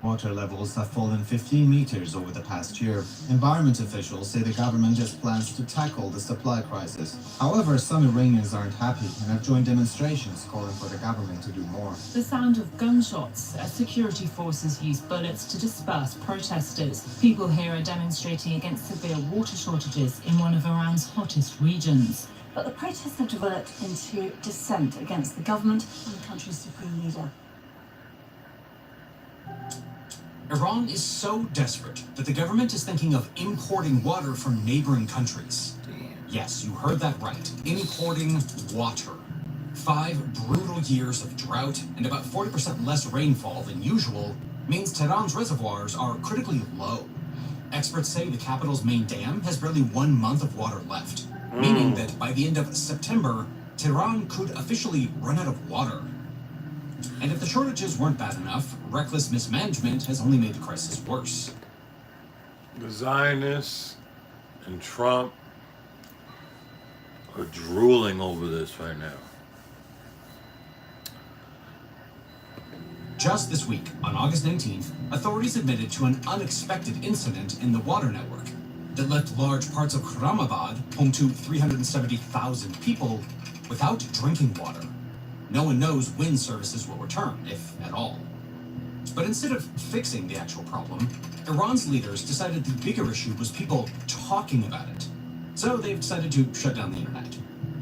[SPEAKER 18] Water levels have fallen 15 meters over the past year. Environment officials say the government has plans to tackle the supply crisis. However, some Iranians aren't happy and have joined demonstrations calling for the government to do more.
[SPEAKER 19] The sound of gunshots as security forces use bullets to disperse protesters. People here are demonstrating against severe water shortages in one of Iran's hottest regions.
[SPEAKER 20] But the protests have developed into dissent against the government and the country's supreme leader.
[SPEAKER 17] Iran is so desperate that the government is thinking of importing water from neighboring countries. Yes, you heard that right. Importing water. 5 brutal years of drought and about 40% less rainfall than usual means Tehran's reservoirs are critically low. Experts say the capital's main dam has barely 1 month of water left, meaning that by the end of September, Tehran could officially run out of water. And if the shortages weren't bad enough, reckless mismanagement has only made the crisis worse.
[SPEAKER 1] The Zionists and Trump are drooling over this right now.
[SPEAKER 17] Just this week, on August 19th, authorities admitted to an unexpected incident in the water network that left large parts of Khurramabad, home to 370,000 people, without drinking water. No one knows when services will return, if at all. But instead of fixing the actual problem, Iran's leaders decided the bigger issue was people talking about it. So they've decided to shut down the internet.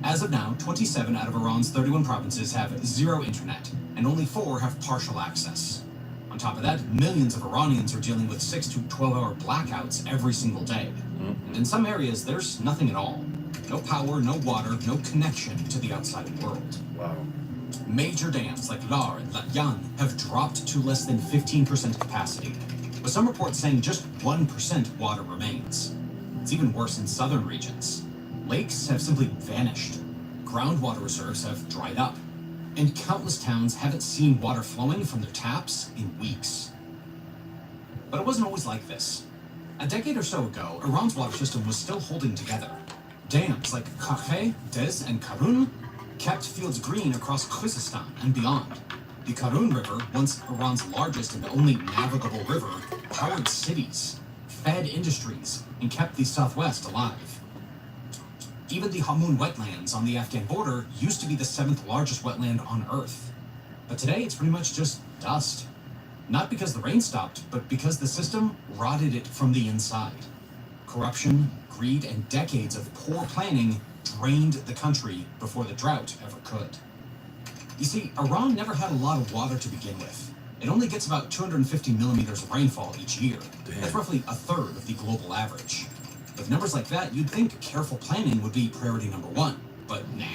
[SPEAKER 17] As of now, 27 out of Iran's 31 provinces have zero internet, and only 4 have partial access. On top of that, millions of Iranians are dealing with 6 to 12-hour blackouts every single day. And in some areas, there's nothing at all. No power, no water, no connection to the outside world.
[SPEAKER 1] Wow.
[SPEAKER 17] Major dams like Lar and Latyan have dropped to less than 15% capacity, with some reports saying just 1% water remains. It's even worse in southern regions. Lakes have simply vanished. Groundwater reserves have dried up. And countless towns haven't seen water flowing from their taps in weeks. But it wasn't always like this. A decade or so ago, Iran's water system was still holding together. Dams like Kakhe, Dez, and Karun kept fields green across Khuzestan and beyond. The Karun River, once Iran's largest and only navigable river, powered cities, fed industries, and kept the southwest alive. Even the Hamun wetlands on the Afghan border used to be the 7th largest wetland on Earth. But today it's pretty much just dust. Not because the rain stopped, but because the system rotted it from the inside. Corruption, greed, and decades of poor planning drained the country before the drought ever could. You see, Iran never had a lot of water to begin with. It only gets about 250 millimeters of rainfall each year. That's roughly a third of the global average. With numbers like that, you'd think careful planning would be priority number 1, but nah.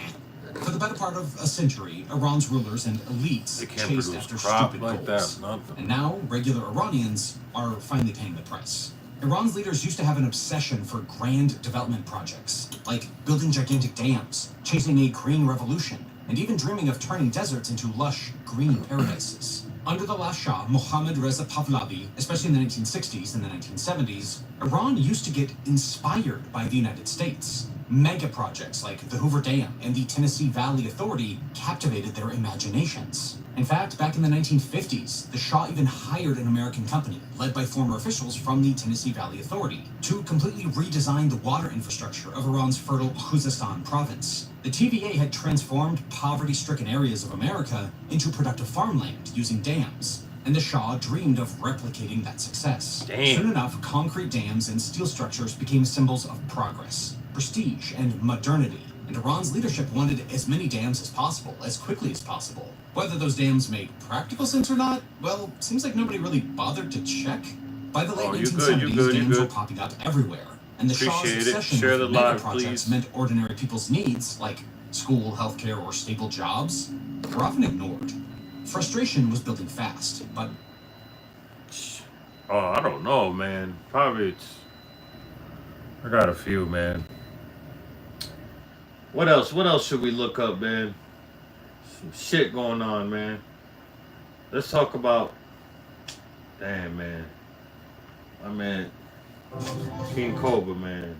[SPEAKER 17] For the better part of a century, Iran's rulers and elites chased after stupid goals. And now, regular Iranians are finally paying the price. Iran's leaders used to have an obsession for grand development projects, like building gigantic dams, chasing a green revolution, and even dreaming of turning deserts into lush, green paradises. Under the last Shah, Mohammad Reza Pahlavi, especially in the 1960s and the 1970s, Iran used to get inspired by the United States. Mega projects like the Hoover Dam and the Tennessee Valley Authority captivated their imaginations. In fact, back in the 1950s, the Shah even hired an American company, led by former officials from the Tennessee Valley Authority, to completely redesign the water infrastructure of Iran's fertile Khuzestan province. The TVA had transformed poverty-stricken areas of America into productive farmland using dams, and the Shah dreamed of replicating that success. Soon enough, concrete dams and steel structures became symbols of progress, prestige, and modernity, and Iran's leadership wanted as many dams as possible, as quickly as possible. Whether those dams made practical sense or not, well, seems like nobody really bothered to check. By the late 1970s, dams were popping up everywhere, and the Shah's obsession with mega projects meant ordinary people's needs, like school, healthcare, or stable jobs, were often ignored. Frustration was building fast, but...
[SPEAKER 1] Oh, I don't know, man. Probably it's... I got a few, man. What else? What else should we look up, man? Some shit going on, man. Let's talk about... Damn, man. My man... King Cobra, man.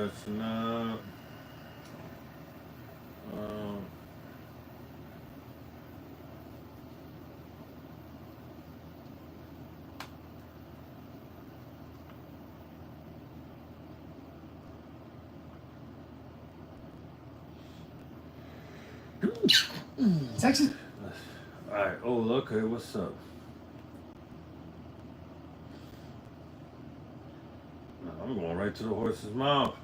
[SPEAKER 1] dressing up.
[SPEAKER 12] Texas.
[SPEAKER 1] All right. Oh, okay. What's up? I'm going right to the horse's mouth.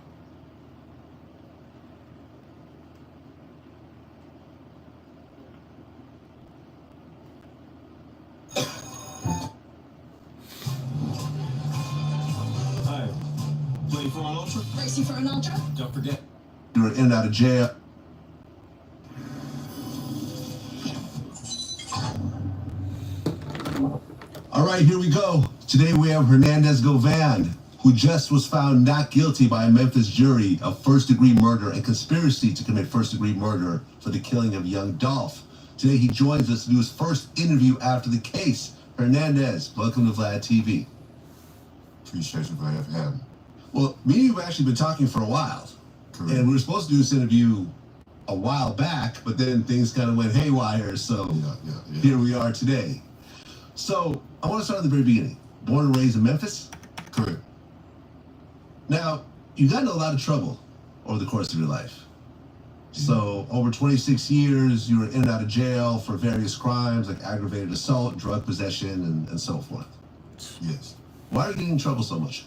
[SPEAKER 12] Hi. Playing for an ultra?
[SPEAKER 20] Racing for an ultra?
[SPEAKER 12] Don't forget.
[SPEAKER 21] You were in and out of jail. All right, here we go. Today we have Hernandez Govan, who just was found not guilty by a Memphis jury of first-degree murder and conspiracy to commit first-degree murder for the killing of young Dolph. Today he joins us to do his first interview after the case. Hernandez, welcome to Vlad TV.
[SPEAKER 2] Appreciate you for having me.
[SPEAKER 21] Well, me and you have actually been talking for a while.
[SPEAKER 2] Correct.
[SPEAKER 21] And we were supposed to do this interview a while back, but then things kind of went haywire, so here we are today. So, I want to start at the very beginning. Born and raised in Memphis?
[SPEAKER 2] Correct.
[SPEAKER 21] Now, you got into a lot of trouble over the course of your life. So, over 26 years, you were in and out of jail for various crimes like aggravated assault, drug possession, and so forth.
[SPEAKER 2] Yes.
[SPEAKER 21] Why are you getting in trouble so much?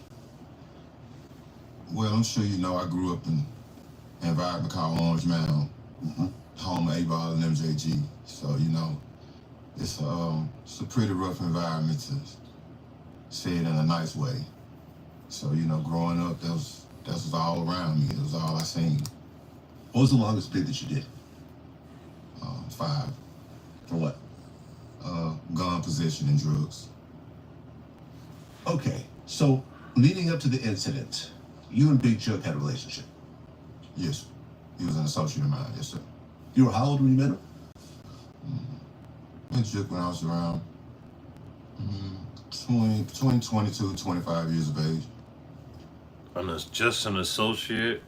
[SPEAKER 2] Well, I'm sure you know I grew up in an environment called Orange Mound, home of A-Ball and MJG. So, you know, it's a pretty rough environment to say it in a nice way. So, you know, growing up, that was all around me. It was all I seen.
[SPEAKER 21] What was the longest bid that you did?
[SPEAKER 2] 5.
[SPEAKER 21] For what?
[SPEAKER 2] Gun possession and drugs.
[SPEAKER 21] Okay, so leading up to the incident, you and Big Chuck had a relationship?
[SPEAKER 2] Yes. He was an associate of mine, yes, sir.
[SPEAKER 21] You were how old when you met him?
[SPEAKER 2] Met Chuck when I was around 22, 25 years of age.
[SPEAKER 1] And it's just an associate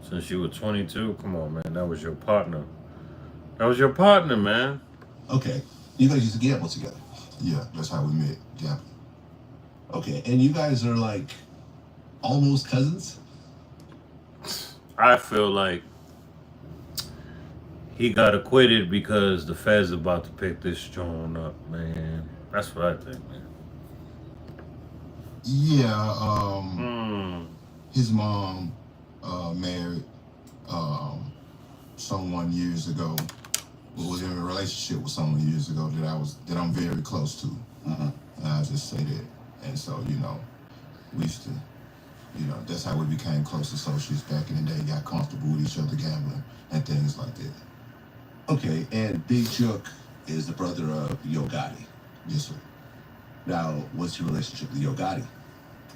[SPEAKER 1] since you were 22? Come on, man. That was your partner. That was your partner, man.
[SPEAKER 21] Okay. You guys used to gamble together?
[SPEAKER 2] Yeah, that's how we met, gambling.
[SPEAKER 21] Okay, and you guys are like almost cousins?
[SPEAKER 1] I feel like he got acquitted because the feds about to pick this joint up, man. That's what I think, man.
[SPEAKER 2] Yeah, his mom married someone years ago, was in a relationship with someone years ago that I'm very close to. And I'll just say that. And so, you know, we used to, you know, that's how we became close associates back in the day, got comfortable with each other gambling and things like that.
[SPEAKER 21] Okay, and Big Chuck is the brother of Yo Gotti.
[SPEAKER 2] Yes, sir.
[SPEAKER 21] Now, what's your relationship with Yo Gotti?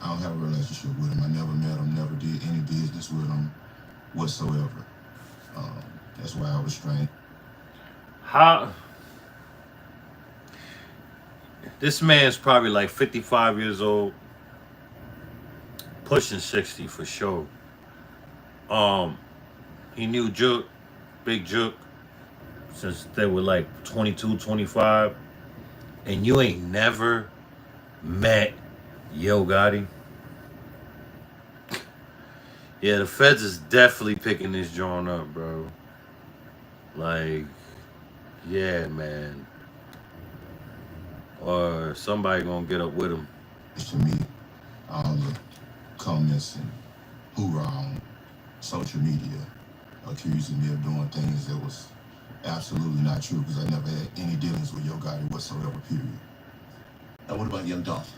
[SPEAKER 2] I don't have a relationship with him. I never met him, never did any business with him whatsoever. That's why I was strange.
[SPEAKER 1] How? This man's probably like 55 years old, pushing 60 for sure. He knew Juke, Big Juke, since they were like 22, 25, and you ain't never met Yo Gotti. Yeah, the feds is definitely picking this joint up, bro. Like, yeah, man. Or somebody gonna get up with him.
[SPEAKER 2] To me, all the comments and hoorah on social media accusing me of doing things that was absolutely not true, because I never had any dealings with Yo Gotti whatsoever, period.
[SPEAKER 21] And what about young Dolph?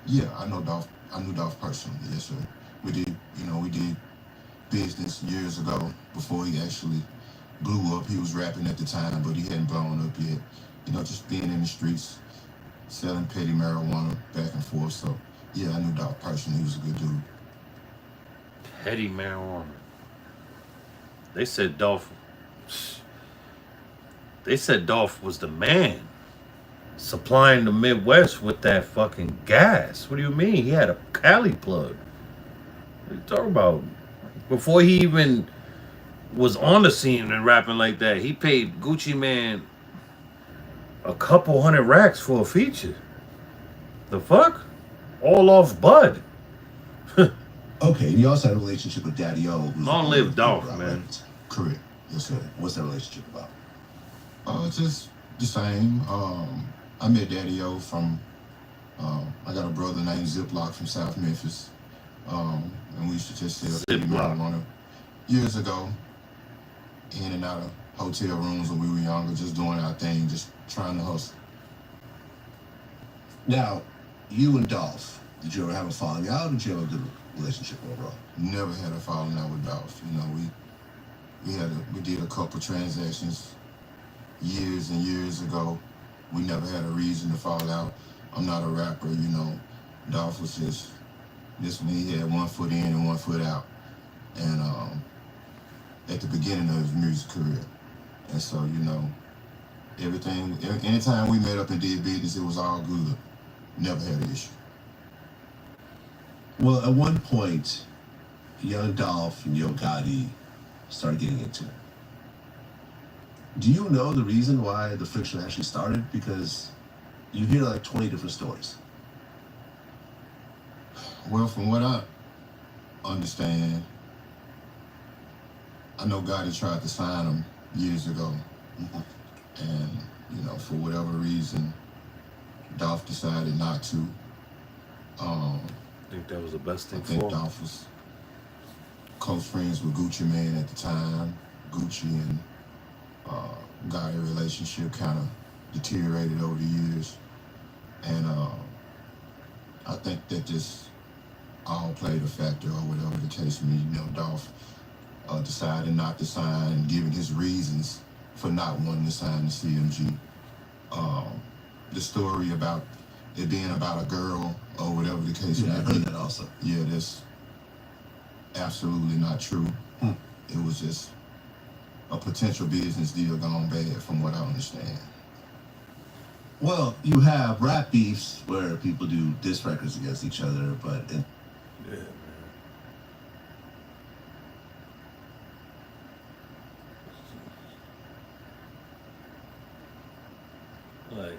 [SPEAKER 2] Yeah, I knew Dolph personally, yes, sir. We did business years ago before he actually blew up. He was rapping at the time, but he hadn't blown up yet. You know, just being in the streets, selling petty marijuana back and forth. So, yeah, I knew Dolph personally. He was a good dude.
[SPEAKER 1] Petty marijuana. They said Dolph was the man, supplying the Midwest with that fucking gas. What do you mean? He had a Cali plug. What are you talking about? Before he even was on the scene and rapping like that, he paid Gucci Mane a couple hundred racks for a feature. The fuck? All off Bud.
[SPEAKER 21] Okay, and you also had a relationship with Daddy O.
[SPEAKER 1] Long live Dolph, man.
[SPEAKER 21] Correct. Yes, sir. What's that relationship about?
[SPEAKER 2] Just the same. I met Daddy O from, I got a brother named Ziploc from South Memphis. And we used to just sell marijuana years ago, in and out of hotel rooms when we were younger, just doing our thing, just trying to hustle.
[SPEAKER 21] Now, you and Dolph, did you ever have a falling out, or did you have a good relationship overall?
[SPEAKER 2] Never had a falling out with Dolph. You know, we did a couple transactions years and years ago. We never had a reason to fall out. I'm not a rapper, you know. Dolph was just this one. He had 1 foot in and 1 foot out, and at the beginning of his music career. And so, you know, anytime we met up and did business, it was all good. Never had an issue.
[SPEAKER 21] Well, at one point, young Dolph and Yo Gotti started getting into it. Do you know the reason why the friction actually started? Because you hear like 20 different stories.
[SPEAKER 2] Well, from what I understand, I know Gotti tried to sign him years ago. And, you know, for whatever reason, Dolph decided not to.
[SPEAKER 1] I think that was the best thing
[SPEAKER 2] I think
[SPEAKER 1] for him.
[SPEAKER 2] Dolph was close friends with Gucci Mane at the time. Gucci and Gotti relationship kind of deteriorated over the years. And I think that just all played a factor, or whatever the case may be. You know, Dolph decided not to sign, and giving his reasons for not wanting to sign the CMG. The story about it being about a girl or whatever the case may be.
[SPEAKER 21] I heard that also.
[SPEAKER 2] Yeah, that's absolutely not true. It was just a potential business deal gone bad, from what I understand.
[SPEAKER 21] Well, you have rap beefs where people do diss records against each other, but
[SPEAKER 1] Yeah, man. Like,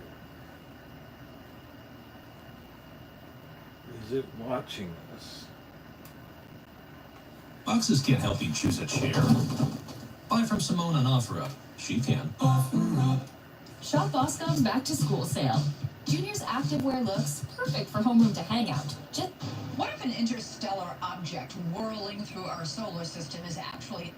[SPEAKER 1] is it watching us?
[SPEAKER 10] Boxes can't help you choose a chair. Buy from Simone and OfferUp. She can.
[SPEAKER 3] Shop Boscom's back to school sale. Junior's activewear looks perfect for homeroom to hang out. Just
[SPEAKER 22] what if an interstellar object whirling through our solar system is actually...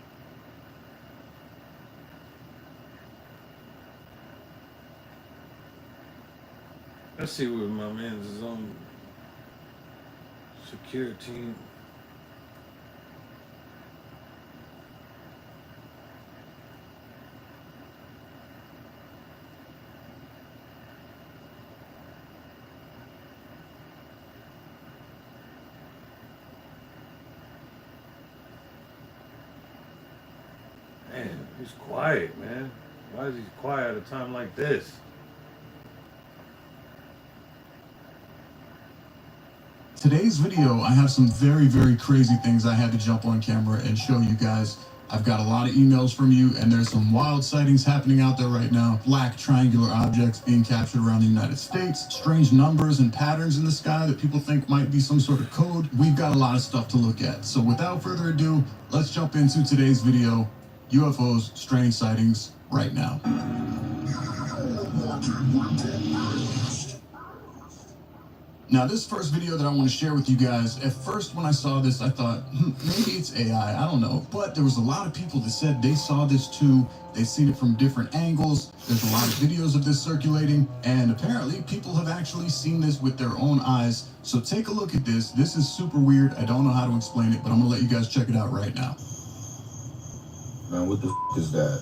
[SPEAKER 1] Let's see what my man's on security. Man, he's quiet, man. Why is he quiet at a time like this?
[SPEAKER 10] Today's video, I have some very, very crazy things I had to jump on camera and show you guys. I've got a lot of emails from you, and there's some wild sightings happening out there right now. Black triangular objects being captured around the United States, strange numbers and patterns in the sky that people think might be some sort of code. We've got a lot of stuff to look at. So without further ado, let's jump into today's video, UFOs, strange sightings, right now. Now, this first video that I want to share with you guys, at first when I saw this, I thought, maybe it's AI, I don't know. But there was a lot of people that said they saw this too. They've seen it from different angles. There's a lot of videos of this circulating. And apparently, people have actually seen this with their own eyes. So take a look at this. This is super weird. I don't know how to explain it, but I'm going to let you guys check it out right now.
[SPEAKER 23] Man, what the is that?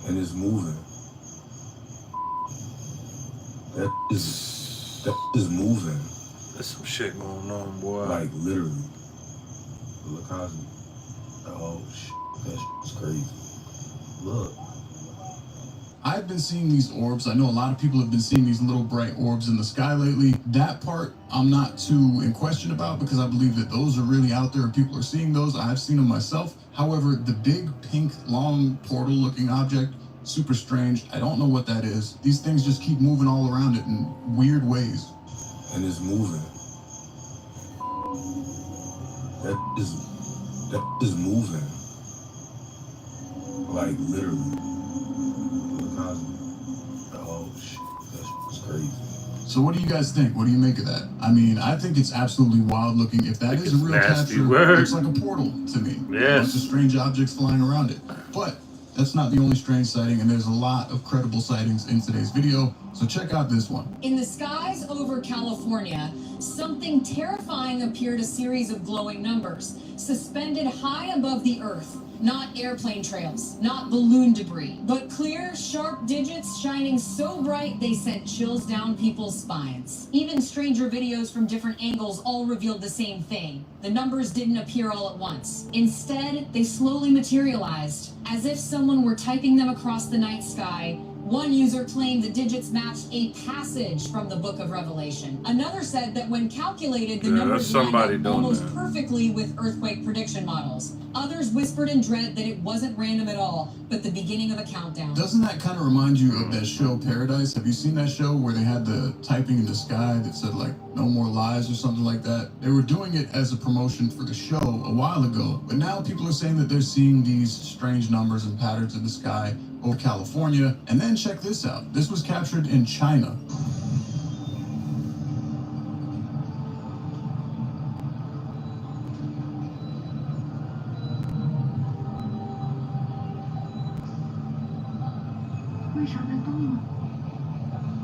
[SPEAKER 23] And it's moving. That is moving.
[SPEAKER 1] There's some shit going on, boy.
[SPEAKER 23] Like, literally. Look how oh, shit. That shit's crazy. Look.
[SPEAKER 4] I've been seeing these orbs. I know a lot of people have been seeing these little bright orbs in the sky lately. That part I'm not too in question about because I believe that those are really out there and people are seeing those. I've seen them myself. However, the big pink long portal looking object, super strange. I don't know what that is. These things just keep moving all around it in weird ways.
[SPEAKER 23] And it's moving. That is moving. Like literally. Oh shit, that's crazy.
[SPEAKER 4] So what do you guys think? What do you make of that? I mean, I think it's absolutely wild looking. If that is a real capture, it looks like a portal to me.
[SPEAKER 1] Yes.
[SPEAKER 4] A bunch of strange objects flying around it. But that's not the only strange sighting, and there's a lot of credible sightings in today's video. So check out this one.
[SPEAKER 3] In the skies over California, something terrifying appeared, a series of glowing numbers, suspended high above the earth. Not airplane trails, not balloon debris, but clear, sharp digits shining so bright they sent chills down people's spines. Even stranger videos from different angles all revealed the same thing. The numbers didn't appear all at once. Instead, they slowly materialized, as if someone were typing them across the night sky. One user claimed the digits matched a passage from the book of Revelation. Another said that when calculated, the numbers lined up almost perfectly with earthquake prediction models. Others whispered in dread that it wasn't random at all, but the beginning of a countdown.
[SPEAKER 4] Doesn't that kind of remind you of that show Paradise? Have you seen that show where they had the typing in the sky that said like no more lies or something like that? They were doing it as a promotion for the show a while ago, but now people are saying that they're seeing these strange numbers and patterns in the sky over California. And then check this out. This was captured in China.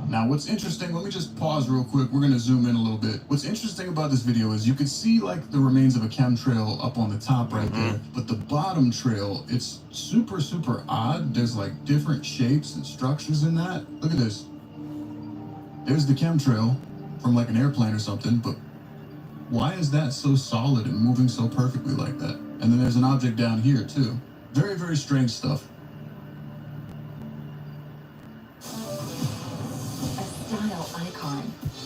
[SPEAKER 4] Now, what's interesting, let me just pause real quick. We're going to zoom in a little bit. What's interesting about this video is you can see like the remains of a chemtrail up on the top right there, but the bottom trail, it's super, super odd. There's like different shapes and structures in that. Look at this. There's the chemtrail from like an airplane or something, but why is that so solid and moving so perfectly like that? And then there's an object down here too. Very, very strange stuff.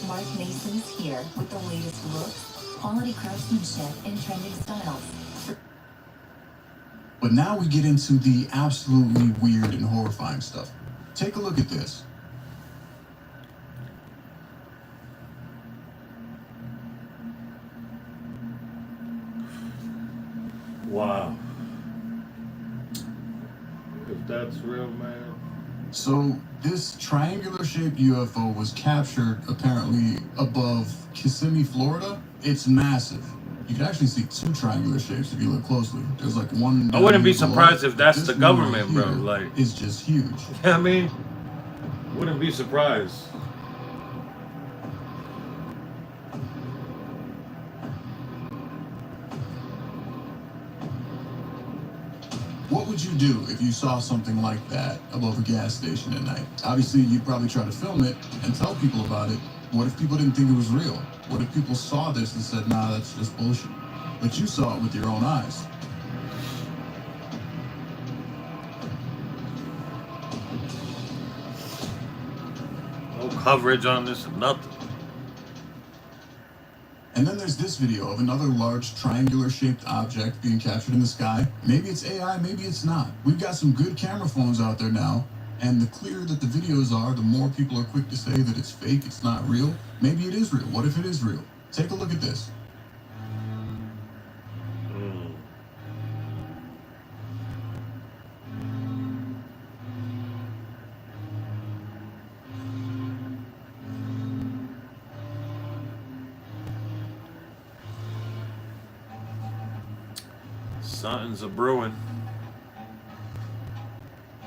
[SPEAKER 6] Mark Mason is here with the latest looks, quality craftsmanship, and trending styles.
[SPEAKER 4] But now we get into the absolutely weird and horrifying stuff. Take a look at this.
[SPEAKER 1] Wow. If that's real, man.
[SPEAKER 4] So this triangular-shaped UFO was captured apparently above Kissimmee, Florida. It's massive. You can actually see two triangular shapes if you look closely. There's like one.
[SPEAKER 1] I wouldn't be surprised if that's the government, bro. Like,
[SPEAKER 4] it's just huge.
[SPEAKER 1] Yeah, I mean, wouldn't be surprised.
[SPEAKER 4] What would you do if you saw something like that above a gas station at night? Obviously, you'd probably try to film it and tell people about it. What if people didn't think it was real? What if people saw this and said, nah, that's just bullshit? But you saw it with your own eyes.
[SPEAKER 1] No coverage on this, nothing.
[SPEAKER 4] And then there's this video of another large triangular-shaped object being captured in the sky. Maybe it's AI, maybe it's not. We've got some good camera phones out there now, and the clearer that the videos are, the more people are quick to say that it's fake, it's not real. Maybe it is real. What if it is real? Take a look at this.
[SPEAKER 1] Something's a brewing.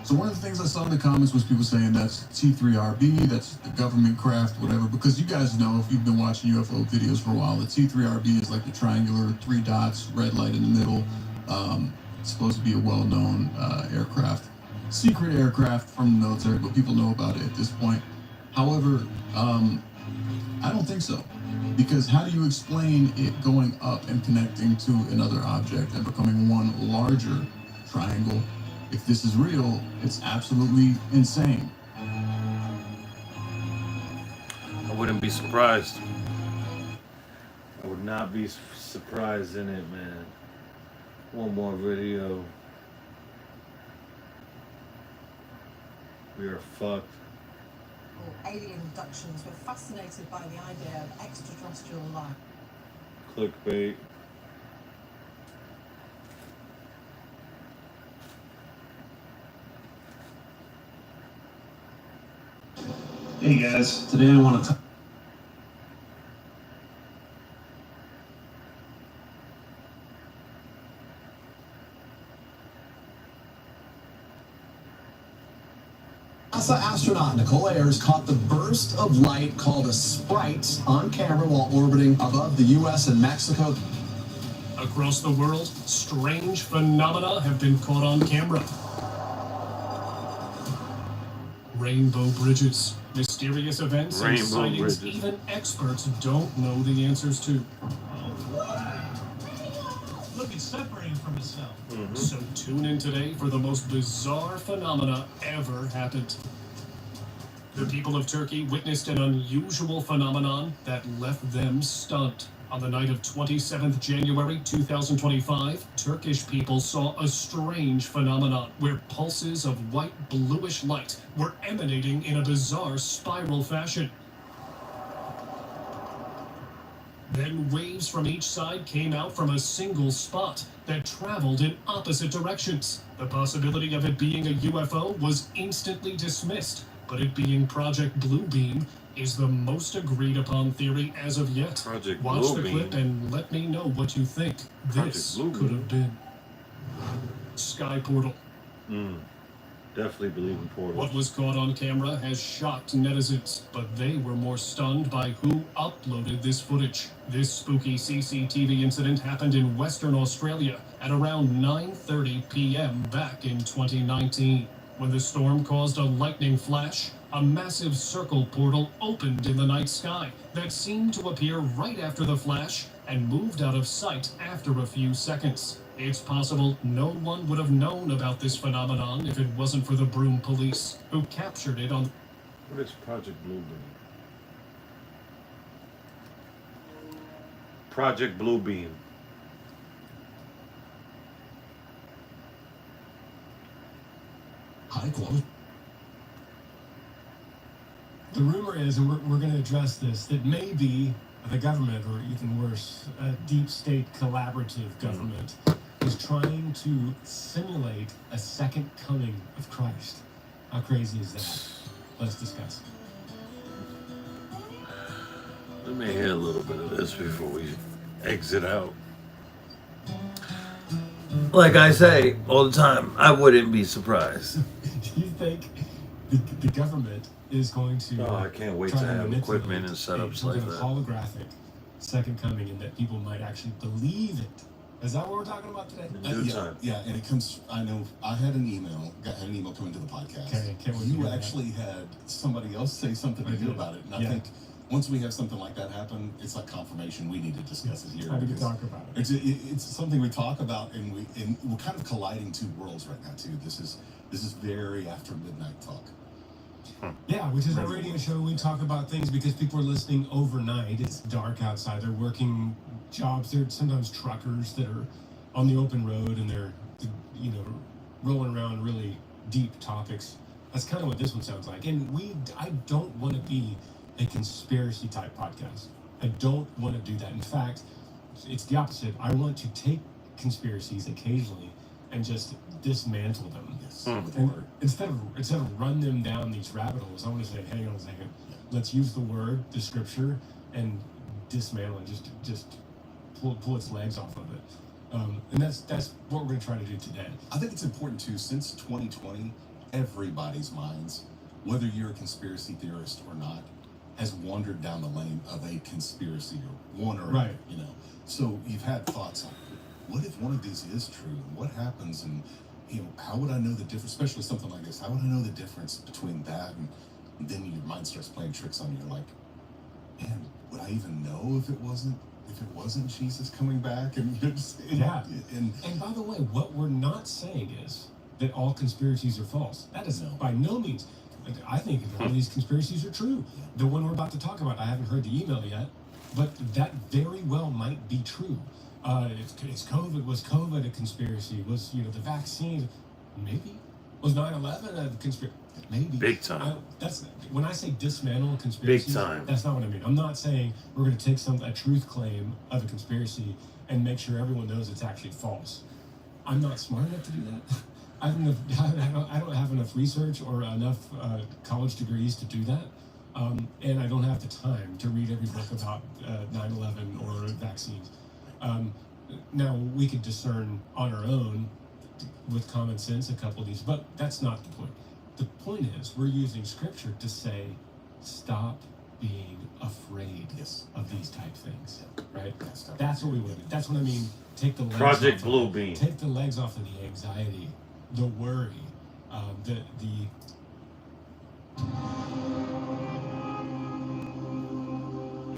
[SPEAKER 4] So one of the things I saw in the comments was people saying that's T3RB, that's the government craft, whatever, because you guys know, if you've been watching UFO videos for a while, the T3RB is like the triangular, 3 dots, red light in the middle. It's supposed to be a well-known aircraft, secret aircraft from the military, but people know about it at this point. However, I don't think so. Because how do you explain it going up and connecting to another object and becoming one larger triangle If this is real, it's absolutely insane.
[SPEAKER 1] I wouldn't be surprised. I would not be surprised in it, man. One more video. We are fucked.
[SPEAKER 8] Alien abductions. We're fascinated by the idea of extraterrestrial life.
[SPEAKER 1] Clickbait.
[SPEAKER 15] Hey guys, today I want to
[SPEAKER 9] NASA astronaut Nicole Ayers caught the burst of light called a sprite on camera while orbiting above the U.S. and Mexico.
[SPEAKER 11] Across the world, strange phenomena have been caught on camera. Rainbow bridges, mysterious events and sightings even experts don't know the answers to. Look, it's separating from itself. So tune in today for the most bizarre phenomena ever happened. The people of Turkey witnessed an unusual phenomenon that left them stunned. On the night of 27th January 2025, Turkish people saw a strange phenomenon where pulses of white bluish light were emanating in a bizarre spiral fashion. Then waves from each side came out from a single spot that traveled in opposite directions. The possibility of it being a UFO was instantly dismissed, but it being Project Bluebeam is the most agreed upon theory as of yet. Watch the clip and let me know what you think. This could have been Sky Portal.
[SPEAKER 1] Definitely believe in portals.
[SPEAKER 11] What was caught on camera has shocked netizens, but they were more stunned by who uploaded this footage. This spooky CCTV incident happened in Western Australia at around 9:30 p.m. back in 2019. When the storm caused a lightning flash, a massive circle portal opened in the night sky that seemed to appear right after the flash and moved out of sight after a few seconds. It's possible no one would have known about this phenomenon if it wasn't for the Broome police, who captured it on...
[SPEAKER 1] What is Project Bluebeam? Project Bluebeam.
[SPEAKER 9] High quality.
[SPEAKER 11] The rumor is, and we're going to address this, that maybe the government, or even worse, a deep state collaborative government, is trying to simulate a second coming of Christ. How crazy is that? Let's discuss.
[SPEAKER 1] Let me hear a little bit of this before we exit out. Like I say all the time, I wouldn't be surprised.
[SPEAKER 11] Do you think the government is going to...
[SPEAKER 1] Oh, I can't wait to have equipment and setups like that.
[SPEAKER 11] Holographic second coming, and that people might actually believe it. Is that what we're talking about today?
[SPEAKER 4] Yeah, and it comes. I know. I had an email. Had an email come into the podcast.
[SPEAKER 11] Okay,
[SPEAKER 4] you actually had somebody else say something to you about it, and I think once we have something like that happen, it's like confirmation. We need to discuss it here.
[SPEAKER 11] How do we talk about it?
[SPEAKER 4] It's something we talk about, and we're kind of colliding two worlds right now too. This is very after midnight talk.
[SPEAKER 11] Yeah, which is a radio show. We talk about things because people are listening overnight. It's dark outside. They're working jobs. They're sometimes truckers that are on the open road, and they're, rolling around really deep topics. That's kind of what this one sounds like. And I don't want to be a conspiracy type podcast. I don't want to do that. In fact, it's the opposite. I want to take conspiracies occasionally and just dismantle them. And instead of run them down these rabbit holes, I want to say, hang on a second. Let's use the word, the scripture, and dismantle it. Just pull its legs off of it. And that's what we're going to try to do today.
[SPEAKER 4] I think it's important too. Since 2020, everybody's minds, whether you're a conspiracy theorist or not, has wandered down the lane of a conspiracy or one or
[SPEAKER 11] right.
[SPEAKER 4] So you've had thoughts on what if one of these is true? What happens? And how would I know the difference? Especially something like this. How would I know the difference between that and then your mind starts playing tricks on you? You're like, man, would I even know if it wasn't Jesus coming back? And
[SPEAKER 11] And by the way, what we're not saying is that all conspiracies are false. That is by no means. I think a lot of these conspiracies are true. The one we're about to talk about, I haven't heard the email yet, but that very well might be true. It's COVID. Was COVID a conspiracy? Was, you know, the vaccine? Maybe. Was 9/11 a conspiracy? Maybe.
[SPEAKER 1] Big time.
[SPEAKER 11] That's when I say dismantle conspiracies.
[SPEAKER 1] Big time.
[SPEAKER 11] That's not what I mean. I'm not saying we're going to take a truth claim of a conspiracy and make sure everyone knows it's actually false. I'm not smart enough to do that. I don't have enough research or enough college degrees to do that. And I don't have the time to read every book about 9/11 or vaccines. Now, we could discern on our own with common sense a couple of these, but that's not the point. The point is, we're using scripture to say, stop being afraid of these type things, right? That's what we want to do. That's what I mean. Take the legs
[SPEAKER 1] Project
[SPEAKER 11] off
[SPEAKER 1] Blue Beam.
[SPEAKER 11] Take the legs off of the anxiety, the worry, the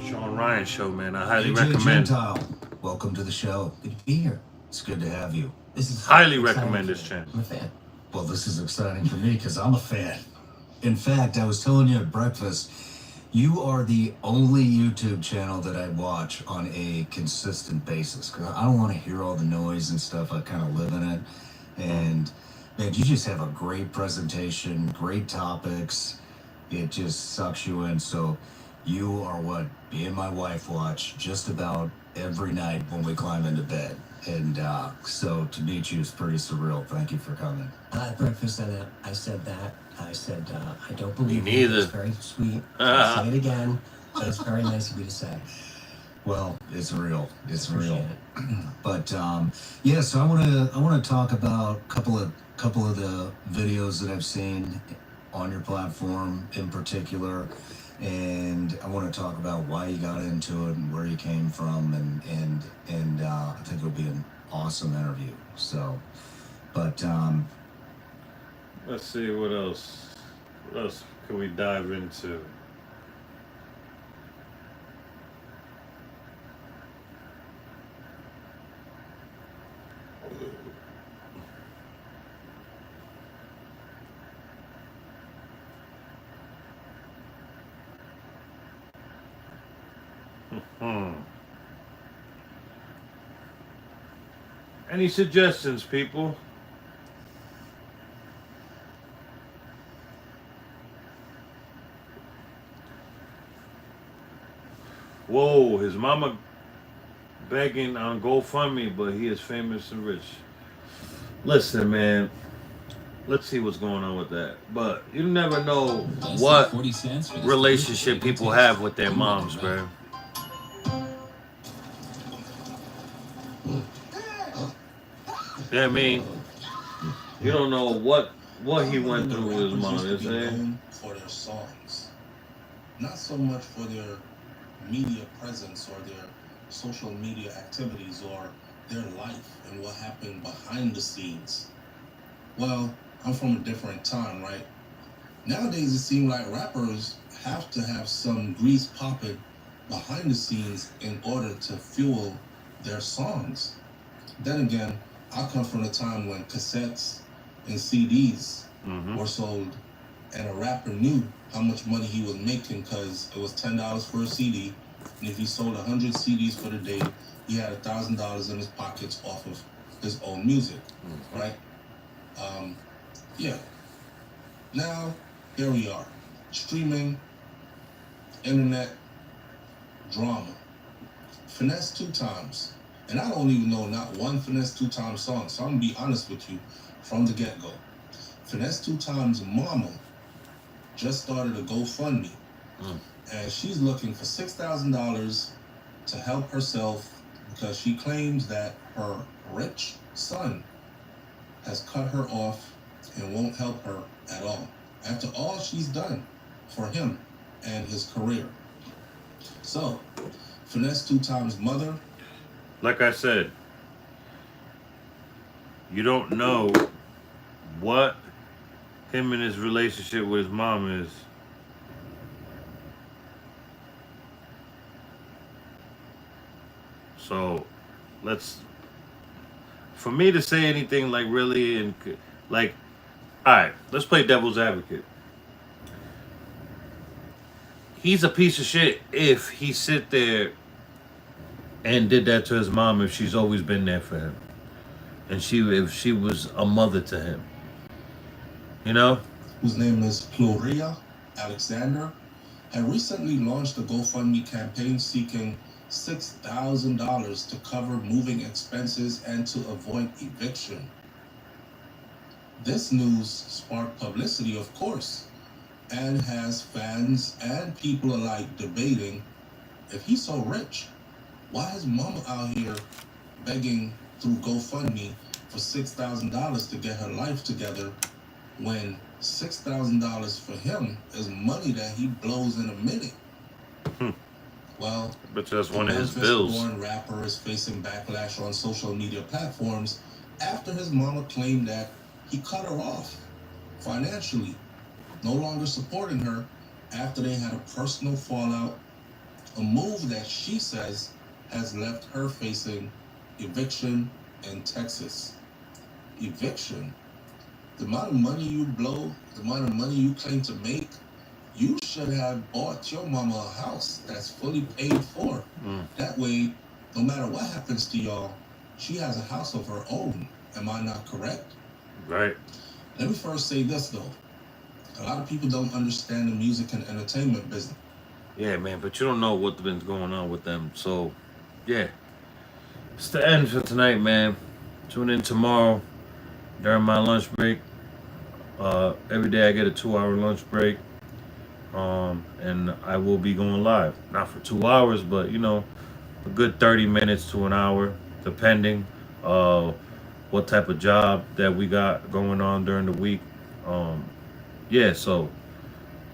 [SPEAKER 1] Sean Ryan show, man. I highly
[SPEAKER 7] AJ
[SPEAKER 1] recommend.
[SPEAKER 7] Gentile, welcome to the show. Good to be here. It's good to have you. This is
[SPEAKER 1] Highly
[SPEAKER 7] exciting
[SPEAKER 1] recommend
[SPEAKER 7] for
[SPEAKER 1] this
[SPEAKER 7] me.
[SPEAKER 1] channel.
[SPEAKER 7] I'm a fan. Well, this is exciting for me because I'm a fan. In fact, I was telling you at breakfast, you are the only YouTube channel that I watch on a consistent basis. Because I don't want to hear all the noise and stuff. I kind of live in it. And man, you just have a great presentation, great topics. It just sucks you in. So you are what me and my wife watch just about every night when we climb into bed. And so to meet you is pretty surreal. Thank you for coming.
[SPEAKER 13] At breakfast, I said that. I said, I don't believe
[SPEAKER 1] Me
[SPEAKER 13] you.
[SPEAKER 1] neither.
[SPEAKER 13] It's very sweet. I'll say it again, but it's very nice of you to say.
[SPEAKER 7] Well, it's real. It's
[SPEAKER 13] Appreciate
[SPEAKER 7] real.
[SPEAKER 13] it.
[SPEAKER 7] But yeah, so I want to talk about a couple of the videos that I've seen on your platform in particular, and I want to talk about why you got into it and where you came from, and I think it'll be an awesome interview. So, but
[SPEAKER 1] Let's see what else. What else can we dive into? Any suggestions, people? Whoa, his mama begging on GoFundMe, but he is famous and rich. Listen, man, let's see what's going on with that. But you never know what relationship people have with their moms, bro. Yeah, I mean, you don't know what he went through with his mom. You know what I'm saying?
[SPEAKER 23] For their songs, not so much for their media presence or their social media activities or their life and what happened behind the scenes. Well, I'm from a different time, right? Nowadays, it seems like rappers have to have some grease popping behind the scenes in order to fuel their songs. Then again, I come from a time when cassettes and CDs were sold, and a rapper knew how much money he was making because it was $10 for a CD, and if he sold 100 CDs for the day, he had $1,000 in his pockets off of his own music, right? Yeah. Now, here we are, streaming, internet, drama. Finesse 2 times. And I don't even know not one Finesse 2 times song, so I'm gonna be honest with you from the get-go. Finesse 2 times mama just started a GoFundMe, and she's looking for $6,000 to help herself because she claims that her rich son has cut her off and won't help her at all after all she's done for him and his career. So, Finesse 2 times mother.
[SPEAKER 1] Like I said, you don't know what him and his relationship with his mom is. So, for me to say anything like really and Like, all right, let's play devil's advocate. He's a piece of shit if he sit there and did that to his mom if she's always been there for him. And if she was a mother to him. You know?
[SPEAKER 23] Whose name is Gloria Alexander, had recently launched a GoFundMe campaign seeking $6,000 to cover moving expenses and to avoid eviction. This news sparked publicity, of course, and has fans and people alike debating, if he's so rich, why is mama out here begging through GoFundMe for $6,000 to get her life together when $6,000 for him is money that he blows in a minute? Well,
[SPEAKER 1] but that's one of his bills.
[SPEAKER 23] The Memphis-born rapper is facing backlash on social media platforms after his mama claimed that he cut her off financially, no longer supporting her after they had a personal fallout, a move that she says has left her facing eviction in Texas. Eviction? The amount of money you blow, the amount of money you claim to make, you should have bought your mama a house that's fully paid for. That way, no matter what happens to y'all, she has a house of her own. Am I not correct?
[SPEAKER 1] Right.
[SPEAKER 23] Let me first say this, though. A lot of people don't understand the music and entertainment business.
[SPEAKER 1] Yeah, man, but you don't know what's been going on with them. So, yeah. It's the end for tonight, man. Tune in tomorrow during my lunch break. Every day I get a 2-hour lunch break. And I will be going live. Not for 2 hours, but, you know, a good 30 minutes to an hour, depending what type of job that we got going on during the week. Yeah, so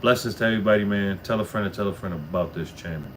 [SPEAKER 1] blessings to everybody, man. Tell a friend about this channel.